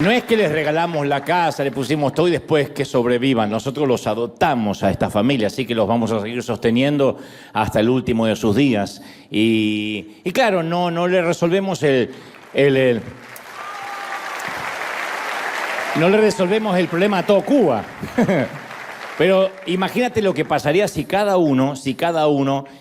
No es que les regalamos la casa, le pusimos todo y después que sobrevivan. Nosotros los adoptamos a esta familia, así que los vamos a seguir sosteniendo hasta el último de sus días. Y claro, no le resolvemos no le resolvemos el problema a todo Cuba. Pero imagínate lo que pasaría si cada uno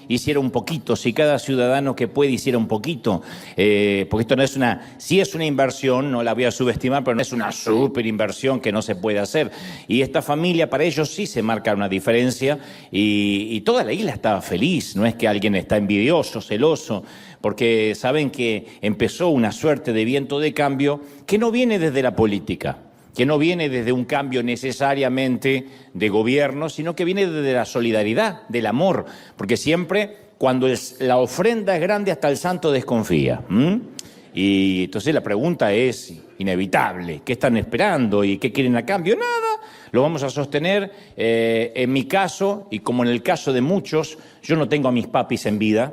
hiciera un poquito, si cada ciudadano que puede hiciera un poquito. Porque esto no es sí es una inversión, no la voy a subestimar, pero no es una súper inversión que no se puede hacer. Y esta familia, para ellos sí se marca una diferencia y toda la isla estaba feliz. No es que alguien está envidioso, celoso, porque saben que empezó una suerte de viento de cambio que no viene desde la política, que no viene desde un cambio necesariamente de gobierno, sino que viene desde la solidaridad, del amor, porque siempre cuando la ofrenda es grande hasta el santo desconfía. Y entonces la pregunta es inevitable, ¿qué están esperando y qué quieren a cambio? Nada, lo vamos a sostener. En mi caso, y como en el caso de muchos, yo no tengo a mis papis en vida,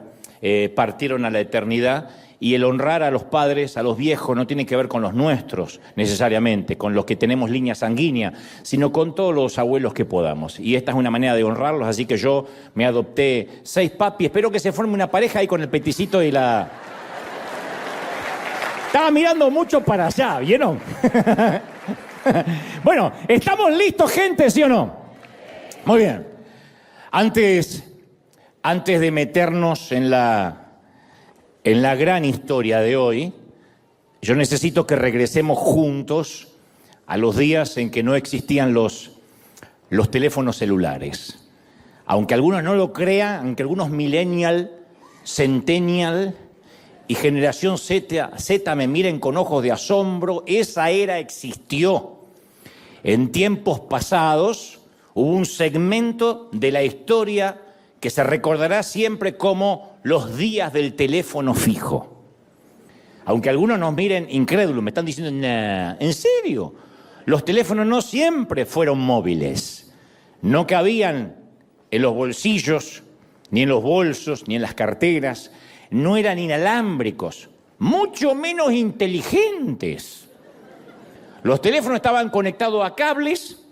partieron a la eternidad. Y el honrar a los padres, a los viejos, no tiene que ver con los nuestros necesariamente, con los que tenemos línea sanguínea, sino con todos los abuelos que podamos. Y esta es una manera de honrarlos, así que yo me adopté 6 papis. Espero que se forme una pareja ahí con el peticito y la... Estaba mirando mucho para allá, ¿vieron? Bueno, ¿estamos listos, gente, sí o no? Muy bien. Antes de meternos en la gran historia de hoy, yo necesito que regresemos juntos a los días en que no existían los teléfonos celulares. Aunque algunos no lo crean, aunque algunos millennial, centennial y generación Z me miren con ojos de asombro, esa era existió. En tiempos pasados hubo un segmento de la historia que se recordará siempre como los días del teléfono fijo. Aunque algunos nos miren incrédulos, me están diciendo, nah, ¿en serio? Los teléfonos no siempre fueron móviles. No cabían en los bolsillos, ni en los bolsos, ni en las carteras. No eran inalámbricos, mucho menos inteligentes. Los teléfonos estaban conectados a cables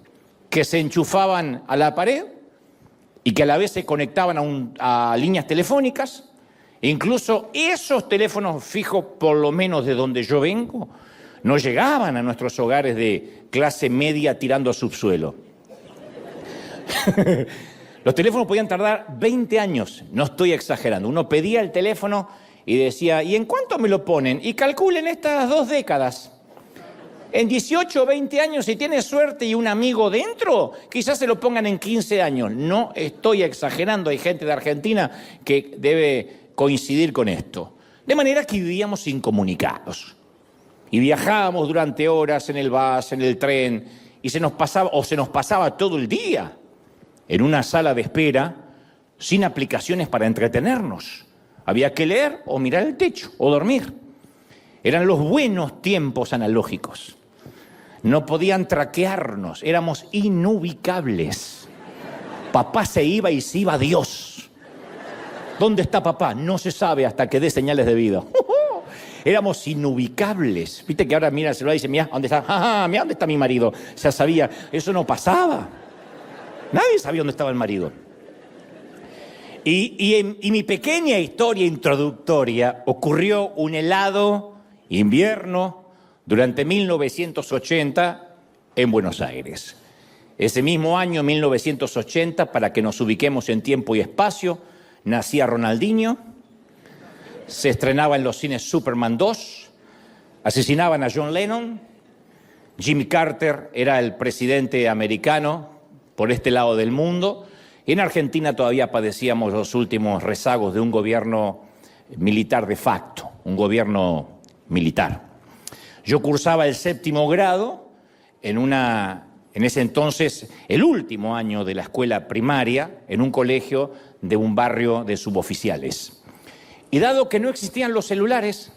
que se enchufaban a la pared y que a la vez se conectaban a líneas telefónicas. Incluso esos teléfonos fijos, por lo menos de donde yo vengo, no llegaban a nuestros hogares de clase media tirando a subsuelo. Los teléfonos podían tardar 20 años, no estoy exagerando. Uno pedía el teléfono y decía, ¿y en cuánto me lo ponen? Y calculen estas 2 décadas. En 18 o 20 años, si tiene suerte y un amigo dentro, quizás se lo pongan en 15 años. No estoy exagerando, hay gente de Argentina que debe coincidir con esto. De manera que vivíamos incomunicados. Y viajábamos durante horas en el bus, en el tren, y se nos pasaba todo el día en una sala de espera sin aplicaciones para entretenernos. Había que leer o mirar el techo o dormir. Eran los buenos tiempos analógicos. No podían traquearnos, éramos inubicables. Papá se iba y se iba Dios. ¿Dónde está papá? No se sabe hasta que dé señales de vida. Éramos inubicables. Viste que ahora mira el celular y dice, mira, ¿dónde está? Mira, ¿dónde está mi marido? Ya sabía, eso no pasaba. Nadie sabía dónde estaba el marido. Y en mi pequeña historia introductoria ocurrió un helado invierno durante 1980 en Buenos Aires. Ese mismo año, 1980, para que nos ubiquemos en tiempo y espacio, nacía Ronaldinho, se estrenaba en los cines Superman 2, asesinaban a John Lennon, Jimmy Carter era el presidente americano por este lado del mundo, y en Argentina todavía padecíamos los últimos rezagos de un gobierno militar de facto, un gobierno militar. Yo cursaba el 7º grado en ese entonces, el último año de la escuela primaria, en un colegio de un barrio de suboficiales. Y dado que no existían los celulares,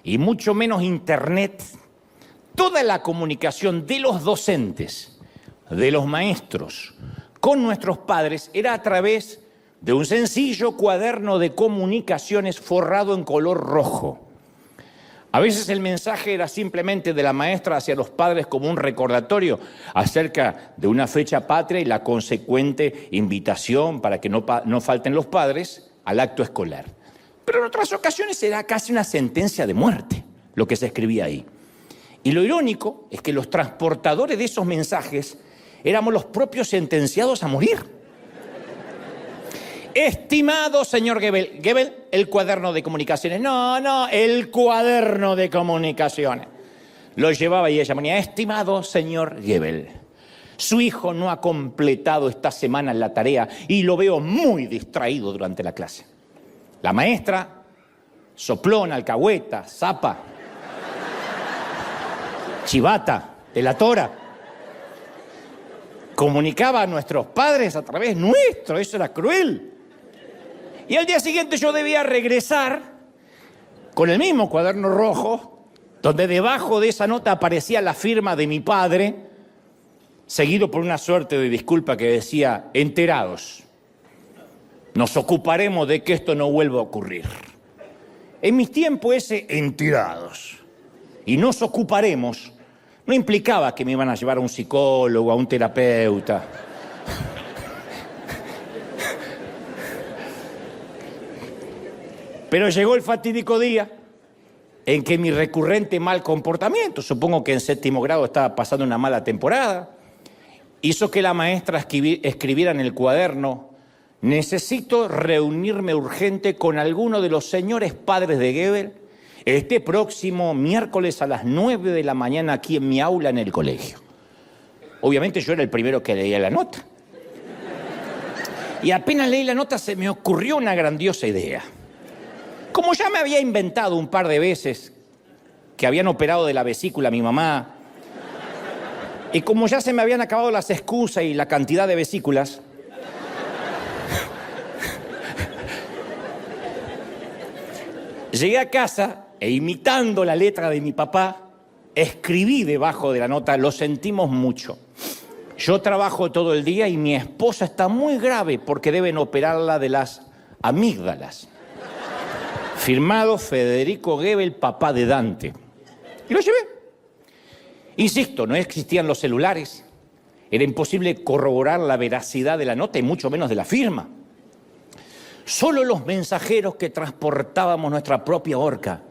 y mucho menos internet, toda la comunicación de los docentes, de los maestros, con nuestros padres, era a través de un sencillo cuaderno de comunicaciones forrado en color rojo. A veces el mensaje era simplemente de la maestra hacia los padres como un recordatorio acerca de una fecha patria y la consecuente invitación para que no falten los padres al acto escolar. Pero en otras ocasiones era casi una sentencia de muerte lo que se escribía ahí. Y lo irónico es que los transportadores de esos mensajes éramos los propios sentenciados a morir. Estimado señor Goebbels, Goebbels, el cuaderno de comunicaciones. No, el cuaderno de comunicaciones. Lo llevaba y ella ponía, estimado señor Goebbels, su hijo no ha completado esta semana la tarea y lo veo muy distraído durante la clase. La maestra, soplona, alcahueta, zapa, chivata, delatora, comunicaba a nuestros padres a través nuestro, eso era cruel. Y al día siguiente yo debía regresar con el mismo cuaderno rojo, donde debajo de esa nota aparecía la firma de mi padre, seguido por una suerte de disculpa que decía, enterados, nos ocuparemos de que esto no vuelva a ocurrir. En mis tiempos ese enterados y nos ocuparemos no implicaba que me iban a llevar a un psicólogo, a un terapeuta. Pero llegó el fatídico día en que mi recurrente mal comportamiento, supongo que en 7º grado estaba pasando una mala temporada, hizo que la maestra escribiera en el cuaderno, necesito reunirme urgente con alguno de los señores padres de Goebbels este próximo miércoles a las 9 de la mañana aquí en mi aula en el colegio. Obviamente yo era el primero que leía la nota. Y apenas leí la nota se me ocurrió una grandiosa idea. Como ya me había inventado un par de veces que habían operado de la vesícula a mi mamá, y como ya se me habían acabado las excusas y la cantidad de vesículas, llegué a casa e imitando la letra de mi papá, escribí debajo de la nota, lo sentimos mucho. Yo trabajo todo el día y mi esposa está muy grave porque deben operarla de las amígdalas. Firmado Federico Goebbels, papá de Dante. Y lo llevé. Insisto, no existían los celulares. Era imposible corroborar la veracidad de la nota y mucho menos de la firma. Solo los mensajeros que transportábamos nuestra propia horca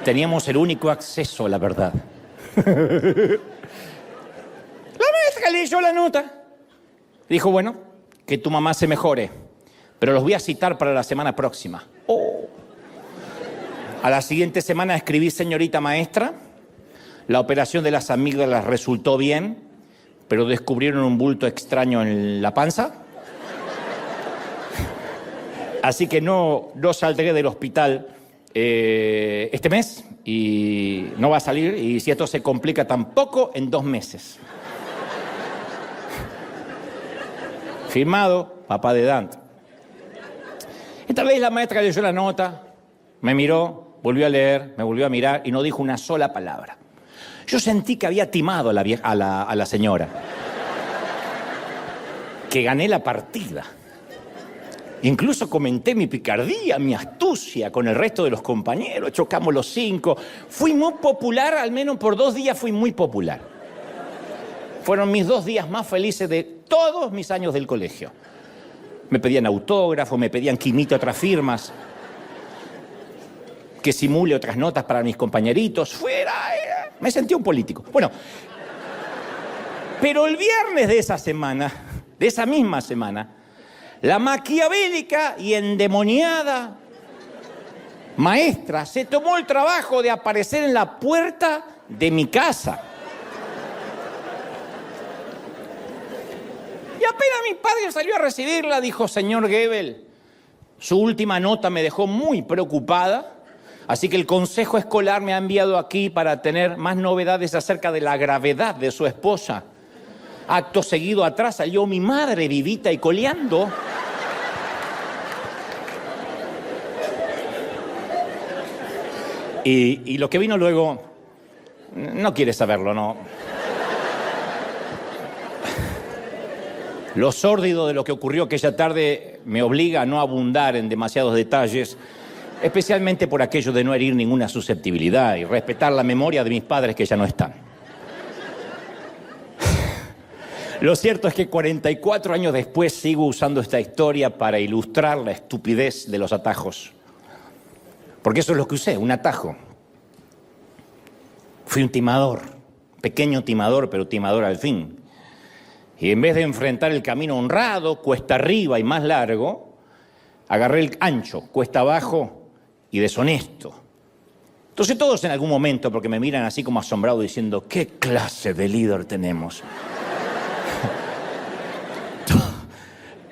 teníamos el único acceso a la verdad. La maestra leyó la nota. Dijo, bueno, que tu mamá se mejore, pero los voy a citar para la semana próxima. Oh. A la siguiente semana escribí, señorita maestra, la operación de las amígdalas resultó bien, pero descubrieron un bulto extraño en la panza. Así que no saldré del hospital este mes y no va a salir, y si esto se complica tampoco en 2 meses. Firmado, papá de Dante. Esta vez la maestra leyó la nota, me miró, volvió a leer, me volvió a mirar y no dijo una sola palabra. Yo sentí que había timado a la señora, que gané la partida. Incluso comenté mi picardía, mi astucia con el resto de los compañeros, chocamos los 5. Fui muy popular, al menos por 2 días fui muy popular. Fueron mis 2 días más felices de todos mis años del colegio. Me pedían autógrafo, me pedían que imite otras firmas, que simule otras notas para mis compañeritos. Me sentí un político. Bueno, pero el viernes de esa misma semana, la maquiavélica y endemoniada maestra se tomó el trabajo de aparecer en la puerta de mi casa. Y apenas mi padre salió a recibirla, dijo, señor Goebbels, su última nota me dejó muy preocupada, así que el consejo escolar me ha enviado aquí para tener más novedades acerca de la gravedad de su esposa. Acto seguido atrás salió mi madre vivita y coleando. Y lo que vino luego, no quiere saberlo, ¿no? Lo sórdido de lo que ocurrió aquella tarde me obliga a no abundar en demasiados detalles Especialmente por aquello de no herir ninguna susceptibilidad y respetar la memoria de mis padres que ya no están. Lo cierto es que 44 años después sigo usando esta historia para ilustrar la estupidez de los atajos. Porque eso es lo que usé, un atajo. Fui un timador, pequeño timador, pero timador al fin. Y en vez de enfrentar el camino honrado, cuesta arriba y más largo, agarré el ancho, cuesta abajo y deshonesto. Entonces todos en algún momento, porque me miran así como asombrados diciendo, ¿qué clase de líder tenemos?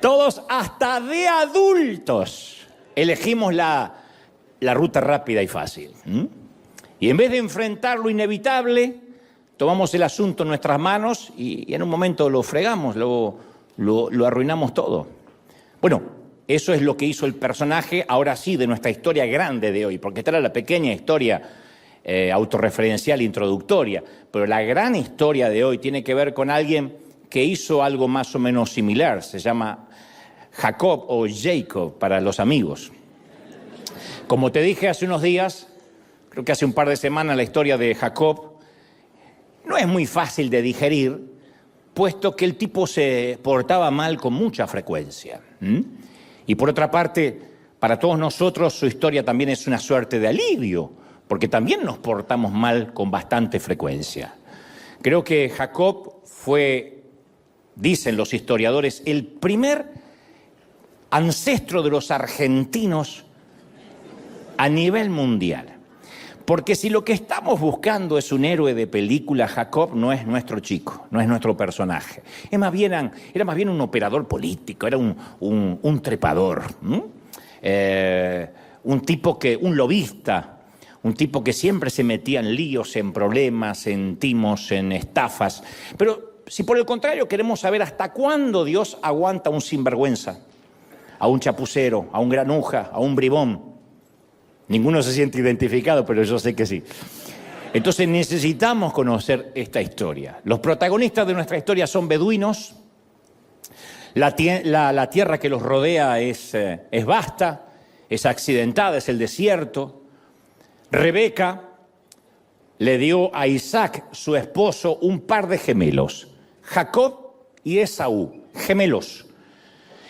Todos, hasta de adultos, elegimos la ruta rápida y fácil. Y en vez de enfrentar lo inevitable, tomamos el asunto en nuestras manos y en un momento lo fregamos, lo arruinamos todo. Bueno, eso es lo que hizo el personaje, ahora sí, de nuestra historia grande de hoy, porque esta era la pequeña historia autorreferencial introductoria, pero la gran historia de hoy tiene que ver con alguien que hizo algo más o menos similar, se llama Jacob o Jacob para los amigos. Como te dije hace unos días, creo que hace un par de semanas, la historia de Jacob no es muy fácil de digerir, puesto que el tipo se portaba mal con mucha frecuencia. Y por otra parte, para todos nosotros su historia también es una suerte de alivio, porque también nos portamos mal con bastante frecuencia. Creo que Jacob fue, dicen los historiadores, el primer ancestro de los argentinos a nivel mundial. Porque si lo que estamos buscando es un héroe de película, Jacob no es nuestro chico, no es nuestro personaje. Era más bien un operador político, era un trepador, un lobista, un tipo que siempre se metía en líos, en problemas, en timos, en estafas. Pero si por el contrario queremos saber hasta cuándo Dios aguanta a un sinvergüenza, a un chapucero, a un granuja, a un bribón. Ninguno se siente identificado, pero yo sé que sí. Entonces necesitamos conocer esta historia. Los protagonistas de nuestra historia son beduinos. La tierra que los rodea es vasta, es accidentada, es el desierto. Rebeca le dio a Isaac, su esposo, un par de gemelos, Jacob y Esaú, gemelos.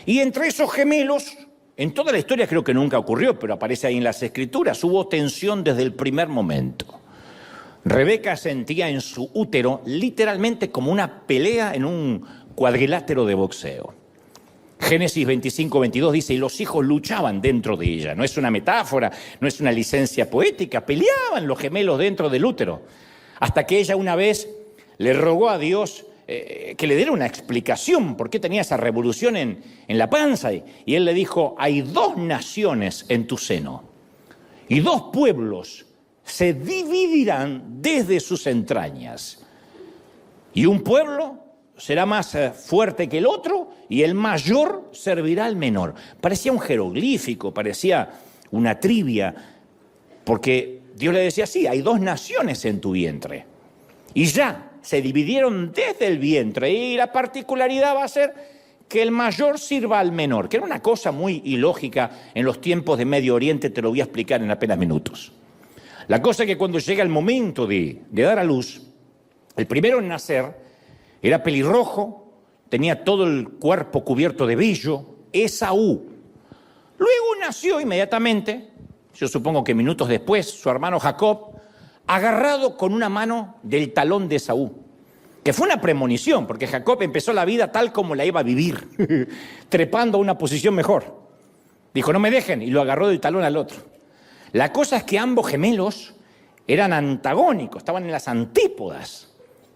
Y entre esos gemelos, en toda la historia creo que nunca ocurrió, pero aparece ahí en las Escrituras, hubo tensión desde el primer momento. Rebeca sentía en su útero literalmente como una pelea en un cuadrilátero de boxeo. Génesis 25-22 dice, y los hijos luchaban dentro de ella. No es una metáfora, no es una licencia poética, peleaban los gemelos dentro del útero. Hasta que ella una vez le rogó a Dios que le diera una explicación por qué tenía esa revolución en la panza. Y él le dijo, hay 2 naciones en tu seno y 2 pueblos se dividirán desde sus entrañas. Y un pueblo será más fuerte que el otro y el mayor servirá al menor. Parecía un jeroglífico, parecía una trivia, porque Dios le decía, sí, hay 2 naciones en tu vientre. Y ya se dividieron desde el vientre y la particularidad va a ser que el mayor sirva al menor, que era una cosa muy ilógica en los tiempos de Medio Oriente, te lo voy a explicar en apenas minutos. La cosa es que cuando llega el momento de dar a luz, el primero en nacer era pelirrojo, tenía todo el cuerpo cubierto de vello, Esaú. Luego nació inmediatamente, yo supongo que minutos después, su hermano Jacob, agarrado con una mano del talón de Esaú, que fue una premonición, porque Jacob empezó la vida tal como la iba a vivir, trepando a una posición mejor. Dijo, no me dejen, y lo agarró del talón al otro. La cosa es que ambos gemelos eran antagónicos, estaban en las antípodas,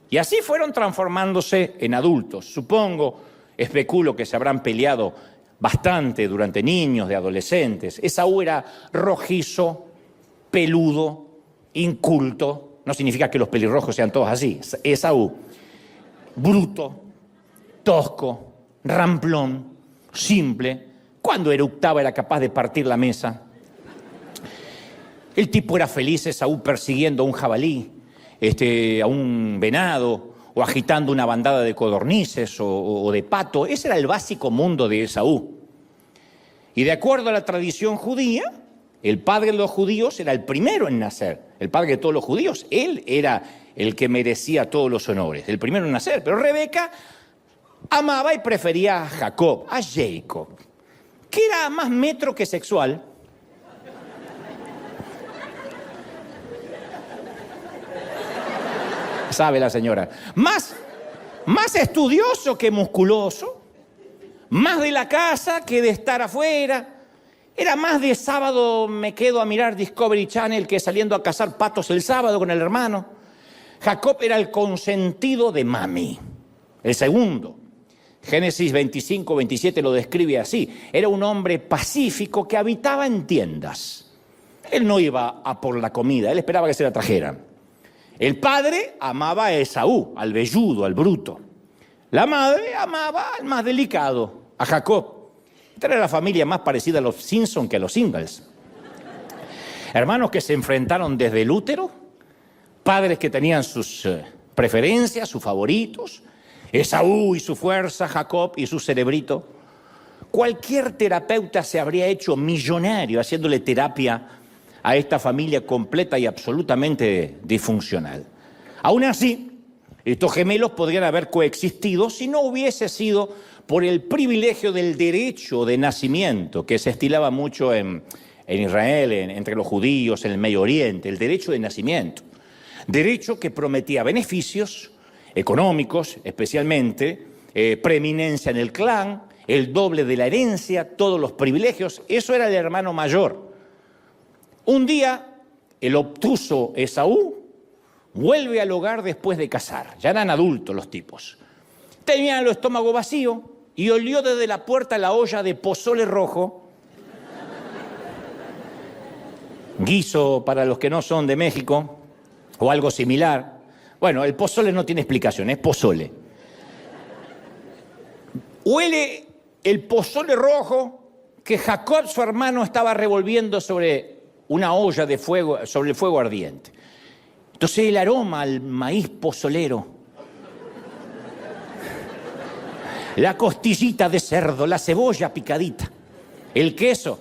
y así fueron transformándose en adultos. Supongo, especulo que se habrán peleado bastante durante niños, de adolescentes. Esaú era rojizo, peludo, inculto, no significa que los pelirrojos sean todos así. Esaú, bruto, tosco, ramplón, simple. Cuando eructaba era capaz de partir la mesa. El tipo era feliz, Esaú, persiguiendo a un jabalí, a un venado, o agitando una bandada de codornices o de pato. Ese era el básico mundo de Esaú. Y de acuerdo a la tradición judía, el padre de los judíos era el primero en nacer, el padre de todos los judíos. Él era el que merecía todos los honores, el primero en nacer. Pero Rebeca amaba y prefería a Jacob, a Jacob, que era más metro que sexual. Sabe la señora. Más estudioso que musculoso, más de la casa que de estar afuera. Era más de sábado me quedo a mirar Discovery Channel que saliendo a cazar patos el sábado con el hermano. Jacob era el consentido de mami, el segundo. Génesis 25, 27 lo describe así. Era un hombre pacífico que habitaba en tiendas. Él no iba a por la comida, él esperaba que se la trajeran. El padre amaba a Esaú, al velludo, al bruto. La madre amaba al más delicado, a Jacob. Esta era la familia más parecida a los Simpson que a los Ingalls. Hermanos que se enfrentaron desde el útero, padres que tenían sus preferencias, sus favoritos, Esaú y su fuerza, Jacob y su cerebrito. Cualquier terapeuta se habría hecho millonario haciéndole terapia a esta familia completa y absolutamente disfuncional. Aún así, estos gemelos podrían haber coexistido si no hubiese sido por el privilegio del derecho de nacimiento que se estilaba mucho en Israel, entre los judíos, en el Medio Oriente, el derecho de nacimiento. Derecho que prometía beneficios económicos, especialmente, preeminencia en el clan, el doble de la herencia, todos los privilegios. Eso era el hermano mayor. Un día, el obtuso Esaú vuelve al hogar después de casar. Ya eran adultos los tipos. Tenían el estómago vacío y olió desde la puerta la olla de pozole rojo. Guiso para los que no son de México, o algo similar. Bueno, el pozole no tiene explicación, es pozole. Huele el pozole rojo que Jacob, su hermano, estaba revolviendo sobre una olla de fuego, sobre el fuego ardiente. Entonces el aroma al maíz pozolero, la costillita de cerdo, la cebolla picadita, el queso,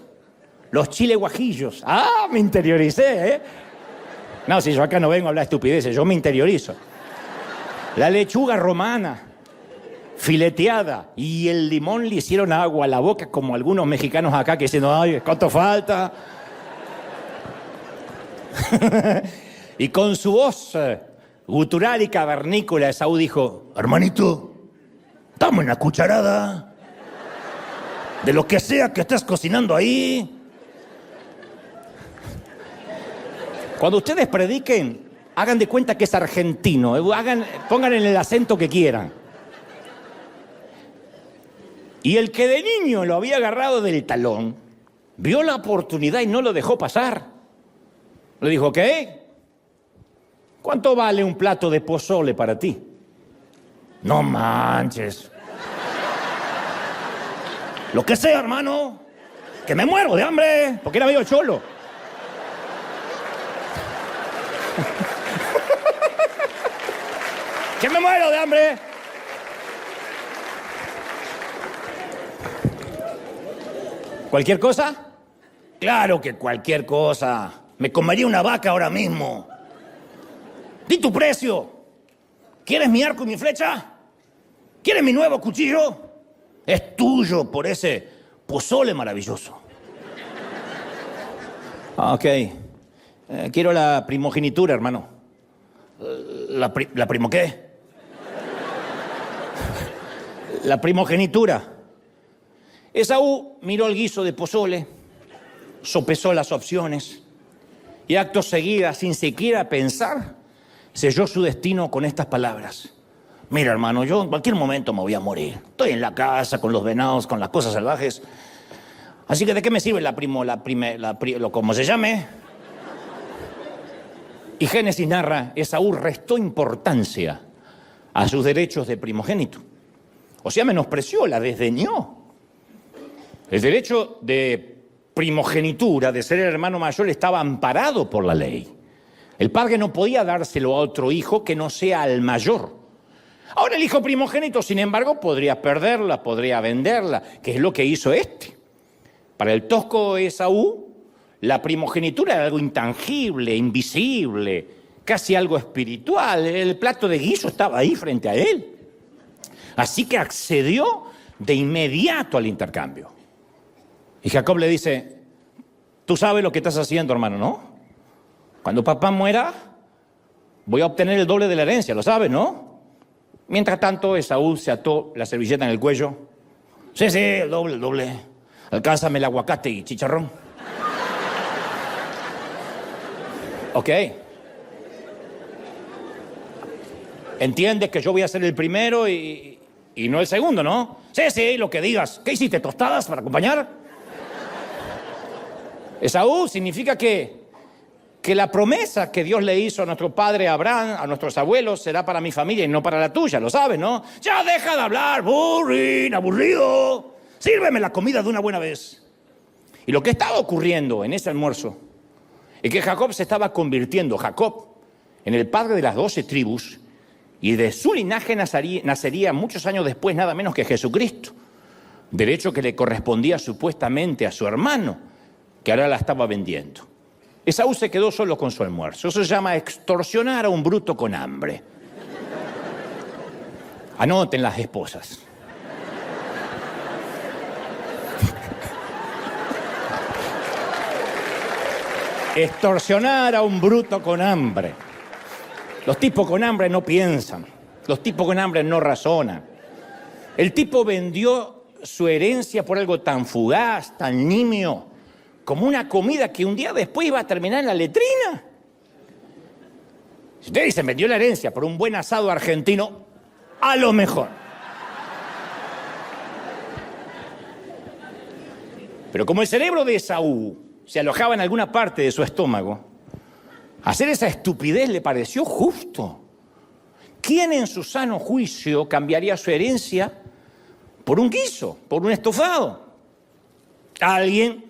los chiles guajillos. ¡Ah, me interioricé, eh! No, si yo acá no vengo a hablar estupideces, yo me interiorizo. La lechuga romana, fileteada, y el limón le hicieron agua a la boca, como algunos mexicanos acá que dicen, ¡ay, cuánto falta! Y con su voz gutural y cavernícola, Esaú dijo, hermanito, dame una cucharada de lo que sea que estés cocinando ahí. Cuando ustedes prediquen, hagan de cuenta que es argentino, pongan en el acento que quieran. Y el que de niño lo había agarrado del talón, vio la oportunidad y no lo dejó pasar. Le dijo, ¿qué? ¿Cuánto vale un plato de pozole para ti? No manches. Lo que sea, hermano. Que me muero de hambre, porque era medio cholo. ¡Que me muero de hambre! ¿Cualquier cosa? Claro que cualquier cosa. Me comería una vaca ahora mismo. Di tu precio. ¿Quieres mi arco y mi flecha? ¿Quieres mi nuevo cuchillo? Es tuyo por ese pozole maravilloso. Ok. Quiero la primogenitura, hermano. ¿La primo qué? La primogenitura. Esaú miró el guiso de pozole, sopesó las opciones y acto seguida, sin siquiera pensar, selló su destino con estas palabras. Mira, hermano, yo en cualquier momento me voy a morir. Estoy en la casa con los venados, con las cosas salvajes. Así que ¿de qué me sirve como se llame? Y Génesis narra, Esaú restó importancia a sus derechos de primogénito. O sea, menospreció, la desdeñó. El derecho de primogenitura, de ser el hermano mayor, estaba amparado por la ley. El padre no podía dárselo a otro hijo que no sea al mayor. Ahora el hijo primogénito, sin embargo, podría perderla, podría venderla, que es lo que hizo este. Para el tosco Esaú, La primogenitura era algo intangible, invisible, casi algo espiritual. El plato de guiso estaba ahí frente a él. Así que accedió de inmediato al intercambio. Y Jacob le dice, tú sabes lo que estás haciendo, hermano, ¿no? Cuando papá muera, voy a obtener el doble de la herencia, lo sabes, ¿no? Mientras tanto, Esaú se ató la servilleta en el cuello. Sí, el doble. Alcánzame el aguacate y chicharrón. Ok. Entiendes que yo voy a ser el primero y no el segundo, ¿no? Sí, lo que digas. ¿Qué hiciste, tostadas para acompañar? Esaú significa que la promesa que Dios le hizo a nuestro padre Abraham, a nuestros abuelos, será para mi familia y no para la tuya, lo sabes, ¿no? Ya deja de hablar, aburrido. Sírveme la comida de una buena vez. Y lo que estaba ocurriendo en ese almuerzo es que Jacob se estaba convirtiendo, en el padre de las 12 tribus, y de su linaje nacería muchos años después nada menos que Jesucristo. Derecho que le correspondía supuestamente a su hermano, que ahora la estaba vendiendo. Esaú se quedó solo con su almuerzo. Eso se llama extorsionar a un bruto con hambre. Anoten las esposas. Extorsionar a un bruto con hambre. Los tipos con hambre no piensan. Los tipos con hambre no razonan. El tipo vendió su herencia por algo tan fugaz, tan nimio, como una comida que un día después iba a terminar en la letrina. Si ustedes dicen, vendió la herencia por un buen asado argentino, a lo mejor. Pero como el cerebro de Esaú se alojaba en alguna parte de su estómago, hacer esa estupidez le pareció justo. ¿Quién en su sano juicio cambiaría su herencia por un guiso, por un estofado? Alguien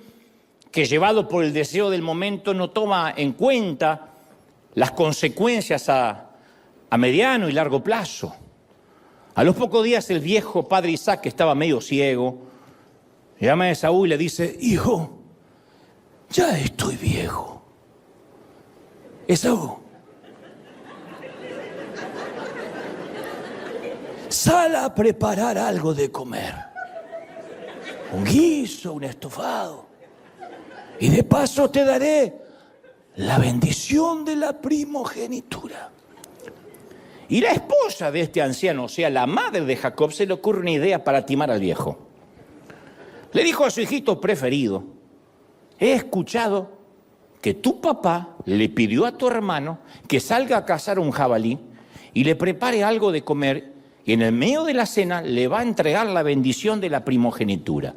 que, llevado por el deseo del momento, no toma en cuenta las consecuencias a mediano y largo plazo. A los pocos días el viejo padre Isaac, que estaba medio ciego, llama a Esaú y le dice, hijo, ya estoy viejo. Esaú, sal a preparar algo de comer. Un guiso, un estofado. Y de paso te daré la bendición de la primogenitura. Y la esposa de este anciano, o sea, la madre de Jacob, se le ocurre una idea para timar al viejo. Le dijo a su hijito preferido, he escuchado que tu papá le pidió a tu hermano que salga a cazar un jabalí y le prepare algo de comer y en el medio de la cena le va a entregar la bendición de la primogenitura.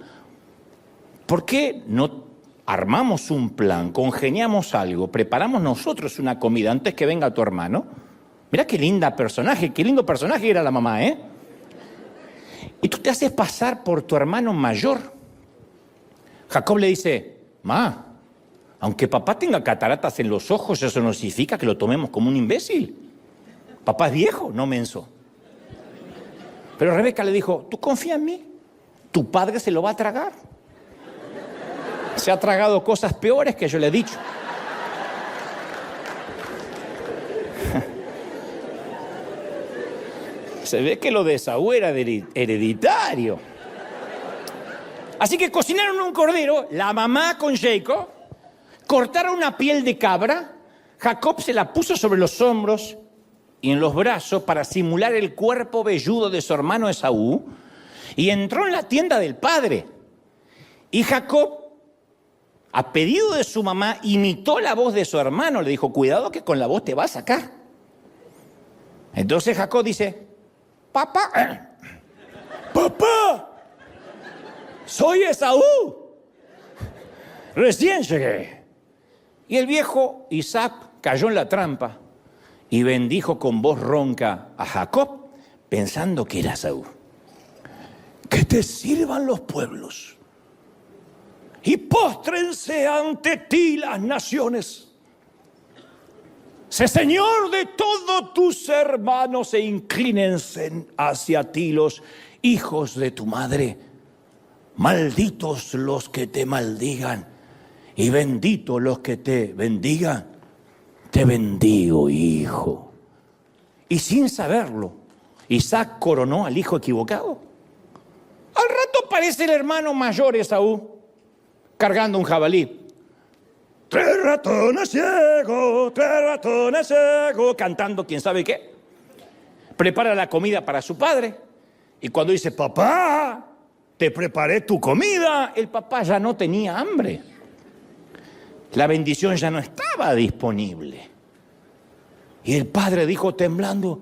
¿Por qué no armamos un plan, congeniamos algo, preparamos nosotros una comida antes que venga tu hermano? Mirá qué lindo personaje era la mamá, ¿eh? Y tú te haces pasar por tu hermano mayor. Jacob le dice, ma, aunque papá tenga cataratas en los ojos, eso no significa que lo tomemos como un imbécil. Papá es viejo, no menso. Pero Rebeca le dijo, ¿tú confías en mí? Tu padre se lo va a tragar. Se ha tragado cosas peores que yo le he dicho. Se ve que lo de Esaú era hereditario. Así que cocinaron un cordero, la mamá con Jacob, cortaron una piel de cabra, Jacob se la puso sobre los hombros y en los brazos para simular el cuerpo velludo de su hermano Esaú, y entró en la tienda del padre. Y Jacob, a pedido de su mamá, imitó la voz de su hermano. Le dijo, cuidado que con la voz te va a sacar. Entonces Jacob dice, papá, soy Esaú. Recién llegué. Y el viejo Isaac cayó en la trampa y bendijo con voz ronca a Jacob, pensando que era Esaú. Que te sirvan los pueblos y póstrense ante ti las naciones. Sé Señor de todos tus hermanos e inclínense hacia ti los hijos de tu madre. Malditos los que te maldigan y bendito los que te bendigan. Te bendigo, hijo. Y sin saberlo, Isaac coronó al hijo equivocado. Al rato aparece el hermano mayor Esaú, cargando un jabalí. 3 ratones ciegos, 3 ratones ciegos, cantando quién sabe qué. Prepara la comida para su padre. Y cuando dice, papá, te preparé tu comida, el papá ya no tenía hambre. La bendición ya no estaba disponible. Y el padre dijo temblando,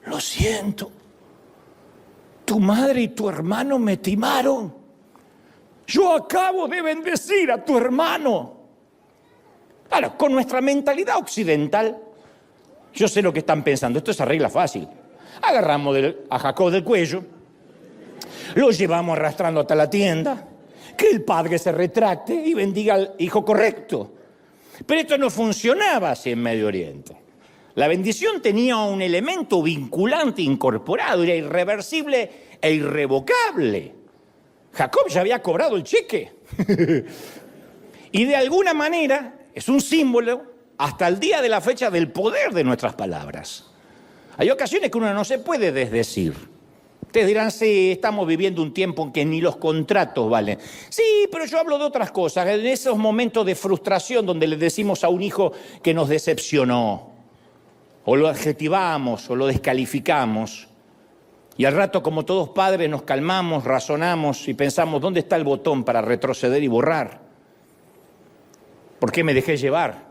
lo siento, tu madre y tu hermano me timaron. Yo acabo de bendecir a tu hermano. Claro, con nuestra mentalidad occidental, yo sé lo que están pensando, esto se arregla fácil. Agarramos a Jacob del cuello, lo llevamos arrastrando hasta la tienda, que el padre se retracte y bendiga al hijo correcto. Pero esto no funcionaba así en Medio Oriente. La bendición tenía un elemento vinculante incorporado, era irreversible e irrevocable. Jacob ya había cobrado el cheque. Y de alguna manera es un símbolo hasta el día de la fecha del poder de nuestras palabras. Hay ocasiones que uno no se puede desdecir. Ustedes dirán, sí, estamos viviendo un tiempo en que ni los contratos valen. Sí, pero yo hablo de otras cosas, en esos momentos de frustración donde le decimos a un hijo que nos decepcionó, o lo adjetivamos, o lo descalificamos, y al rato, como todos padres, nos calmamos, razonamos y pensamos, ¿dónde está el botón para retroceder y borrar? ¿Por qué me dejé llevar?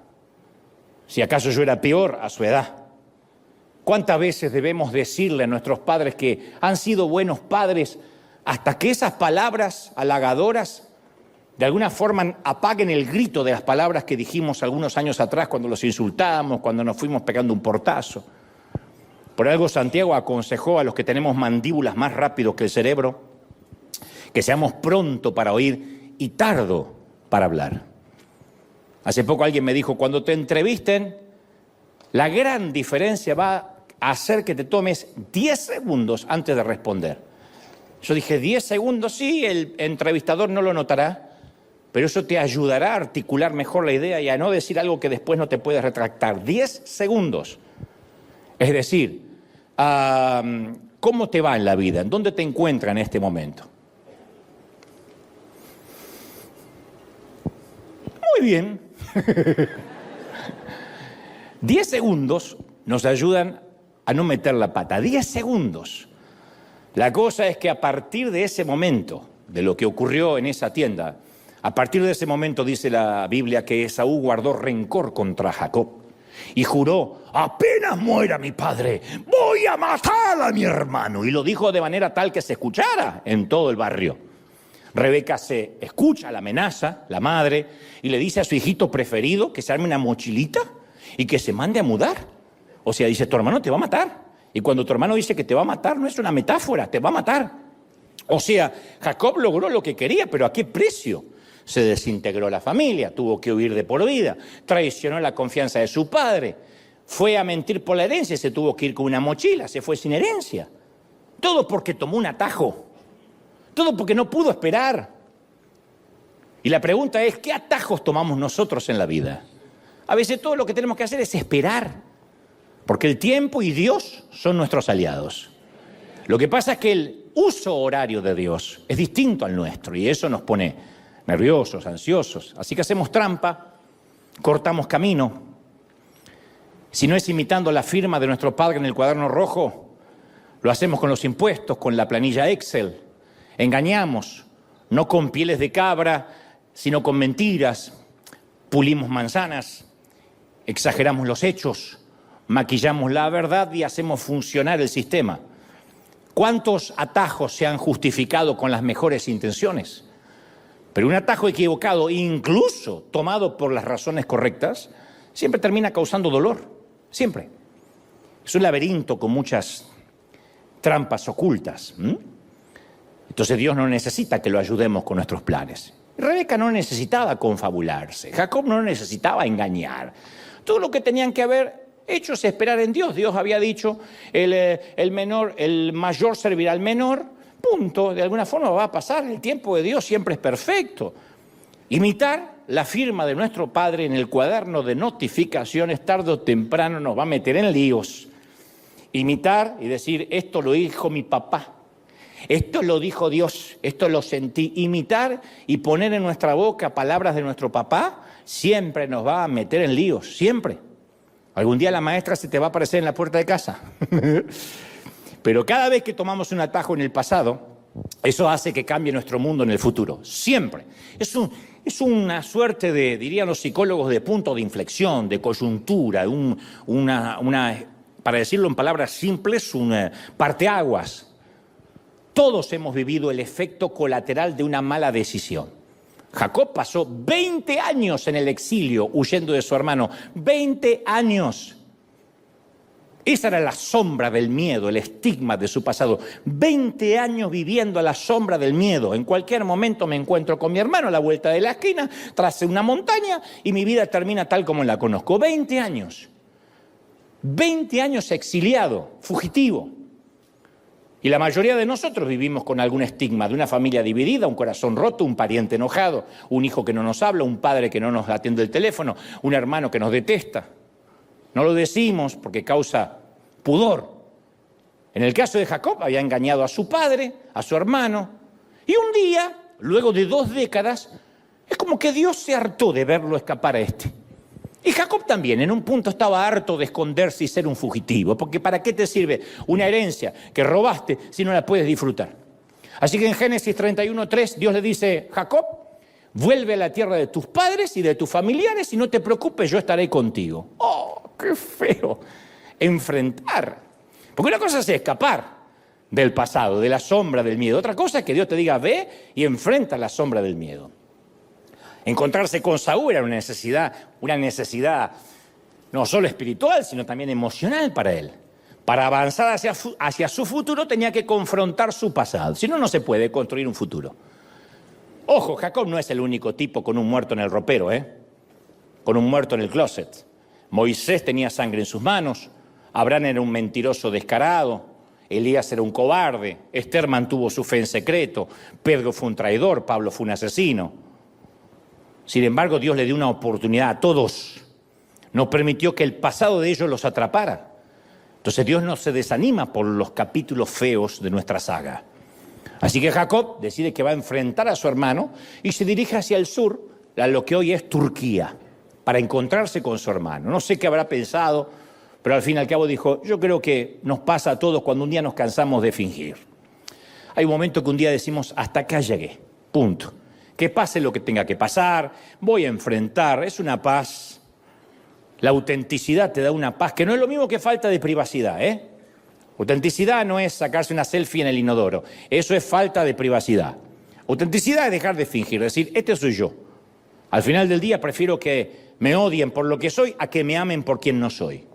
Si acaso yo era peor a su edad. ¿Cuántas veces debemos decirle a nuestros padres que han sido buenos padres hasta que esas palabras halagadoras de alguna forma apaguen el grito de las palabras que dijimos algunos años atrás cuando los insultábamos, cuando nos fuimos pegando un portazo? Por algo Santiago aconsejó a los que tenemos mandíbulas más rápido que el cerebro que seamos pronto para oír y tardo para hablar. Hace poco alguien me dijo, cuando te entrevisten, la gran diferencia va a hacer que te tomes 10 segundos antes de responder. Yo dije, 10 segundos, sí, el entrevistador no lo notará, pero eso te ayudará a articular mejor la idea y a no decir algo que después no te puedes retractar. 10 segundos. Es decir, ¿cómo te va en la vida? ¿En dónde te encuentras en este momento? Muy bien. 10 segundos nos ayudan a no meter la pata. 10 segundos. La cosa es que a partir de ese momento, de lo que ocurrió en esa tienda, a partir de ese momento dice la Biblia que Esaú guardó rencor contra Jacob y juró, apenas muera mi padre, voy a matar a mi hermano. Y lo dijo de manera tal que se escuchara en todo el barrio. Rebeca se escucha la amenaza, la madre, y le dice a su hijito preferido que se arme una mochilita y que se mande a mudar. O sea, dice, tu hermano te va a matar. Y cuando tu hermano dice que te va a matar, no es una metáfora, te va a matar. O sea, Jacob logró lo que quería, pero ¿a qué precio? Se desintegró la familia, tuvo que huir de por vida, traicionó la confianza de su padre, fue a mentir por la herencia, se tuvo que ir con una mochila, se fue sin herencia. Todo porque tomó un atajo, todo porque no pudo esperar. Y la pregunta es, ¿qué atajos tomamos nosotros en la vida? A veces todo lo que tenemos que hacer es esperar, porque el tiempo y Dios son nuestros aliados. Lo que pasa es que el uso horario de Dios es distinto al nuestro y eso nos pone nerviosos, ansiosos. Así que hacemos trampa, cortamos camino. Si no es imitando la firma de nuestro padre en el cuaderno rojo, lo hacemos con los impuestos, con la planilla Excel. Engañamos, no con pieles de cabra, sino con mentiras. Pulimos manzanas, exageramos los hechos, maquillamos la verdad y hacemos funcionar el sistema. ¿Cuántos atajos se han justificado con las mejores intenciones? Pero un atajo equivocado, incluso tomado por las razones correctas, siempre termina causando dolor, siempre. Es un laberinto con muchas trampas ocultas. Entonces Dios no necesita que lo ayudemos con nuestros planes. Rebeca no necesitaba confabularse, Jacob no necesitaba engañar. Todo lo que tenían que haber hecho es esperar en Dios. Dios había dicho, el mayor servirá al menor. Punto, de alguna forma va a pasar, el tiempo de Dios siempre es perfecto. Imitar la firma de nuestro padre en el cuaderno de notificaciones tarde o temprano nos va a meter en líos. Imitar y decir, esto lo dijo mi papá, esto lo dijo Dios, esto lo sentí. Imitar y poner en nuestra boca palabras de nuestro papá siempre nos va a meter en líos, siempre. Algún día la maestra se te va a aparecer en la puerta de casa. Pero cada vez que tomamos un atajo en el pasado, eso hace que cambie nuestro mundo en el futuro, siempre. Es una suerte de, dirían los psicólogos, de punto de inflexión, de coyuntura, para decirlo en palabras simples, un parteaguas. Todos hemos vivido el efecto colateral de una mala decisión. Jacob pasó 20 años en el exilio huyendo de su hermano. 20 años. Esa era la sombra del miedo, el estigma de su pasado. 20 años viviendo a la sombra del miedo. En cualquier momento me encuentro con mi hermano a la vuelta de la esquina, tras una montaña, y mi vida termina tal como la conozco. 20 años. 20 años exiliado, fugitivo. Y la mayoría de nosotros vivimos con algún estigma de una familia dividida, un corazón roto, un pariente enojado, un hijo que no nos habla, un padre que no nos atiende el teléfono, un hermano que nos detesta. No lo decimos porque causa pudor. En el caso de Jacob, había engañado a su padre, a su hermano, y un día, luego de 2 décadas, es como que Dios se hartó de verlo escapar a este. Y Jacob también, en un punto estaba harto de esconderse y ser un fugitivo, porque ¿para qué te sirve una herencia que robaste si no la puedes disfrutar? Así que en Génesis 31:3 Dios le dice, Jacob, vuelve a la tierra de tus padres y de tus familiares y no te preocupes, yo estaré contigo. ¡Oh, qué feo! Enfrentar. Porque una cosa es escapar del pasado, de la sombra del miedo. Otra cosa es que Dios te diga, ve y enfrenta la sombra del miedo. Encontrarse con Saúl era una necesidad no solo espiritual, sino también emocional para él. Para avanzar hacia su futuro tenía que confrontar su pasado. Si no, no se puede construir un futuro. Ojo, Jacob no es el único tipo con un muerto en el ropero, con un muerto en el closet. Moisés tenía sangre en sus manos, Abraham era un mentiroso descarado, Elías era un cobarde, Esther mantuvo su fe en secreto, Pedro fue un traidor, Pablo fue un asesino. Sin embargo, Dios le dio una oportunidad a todos. No permitió que el pasado de ellos los atrapara. Entonces Dios no se desanima por los capítulos feos de nuestra saga. Así que Jacob decide que va a enfrentar a su hermano y se dirige hacia el sur, a lo que hoy es Turquía, para encontrarse con su hermano. No sé qué habrá pensado, pero al fin y al cabo dijo, yo creo que nos pasa a todos cuando un día nos cansamos de fingir. Hay un momento que un día decimos, hasta acá llegué, punto. Que pase lo que tenga que pasar, voy a enfrentar, es una paz. La autenticidad te da una paz, que no es lo mismo que falta de privacidad, Autenticidad no es sacarse una selfie en el inodoro, eso es falta de privacidad. Autenticidad es dejar de fingir, decir, este soy yo. Al final del día prefiero que me odien por lo que soy a que me amen por quien no soy.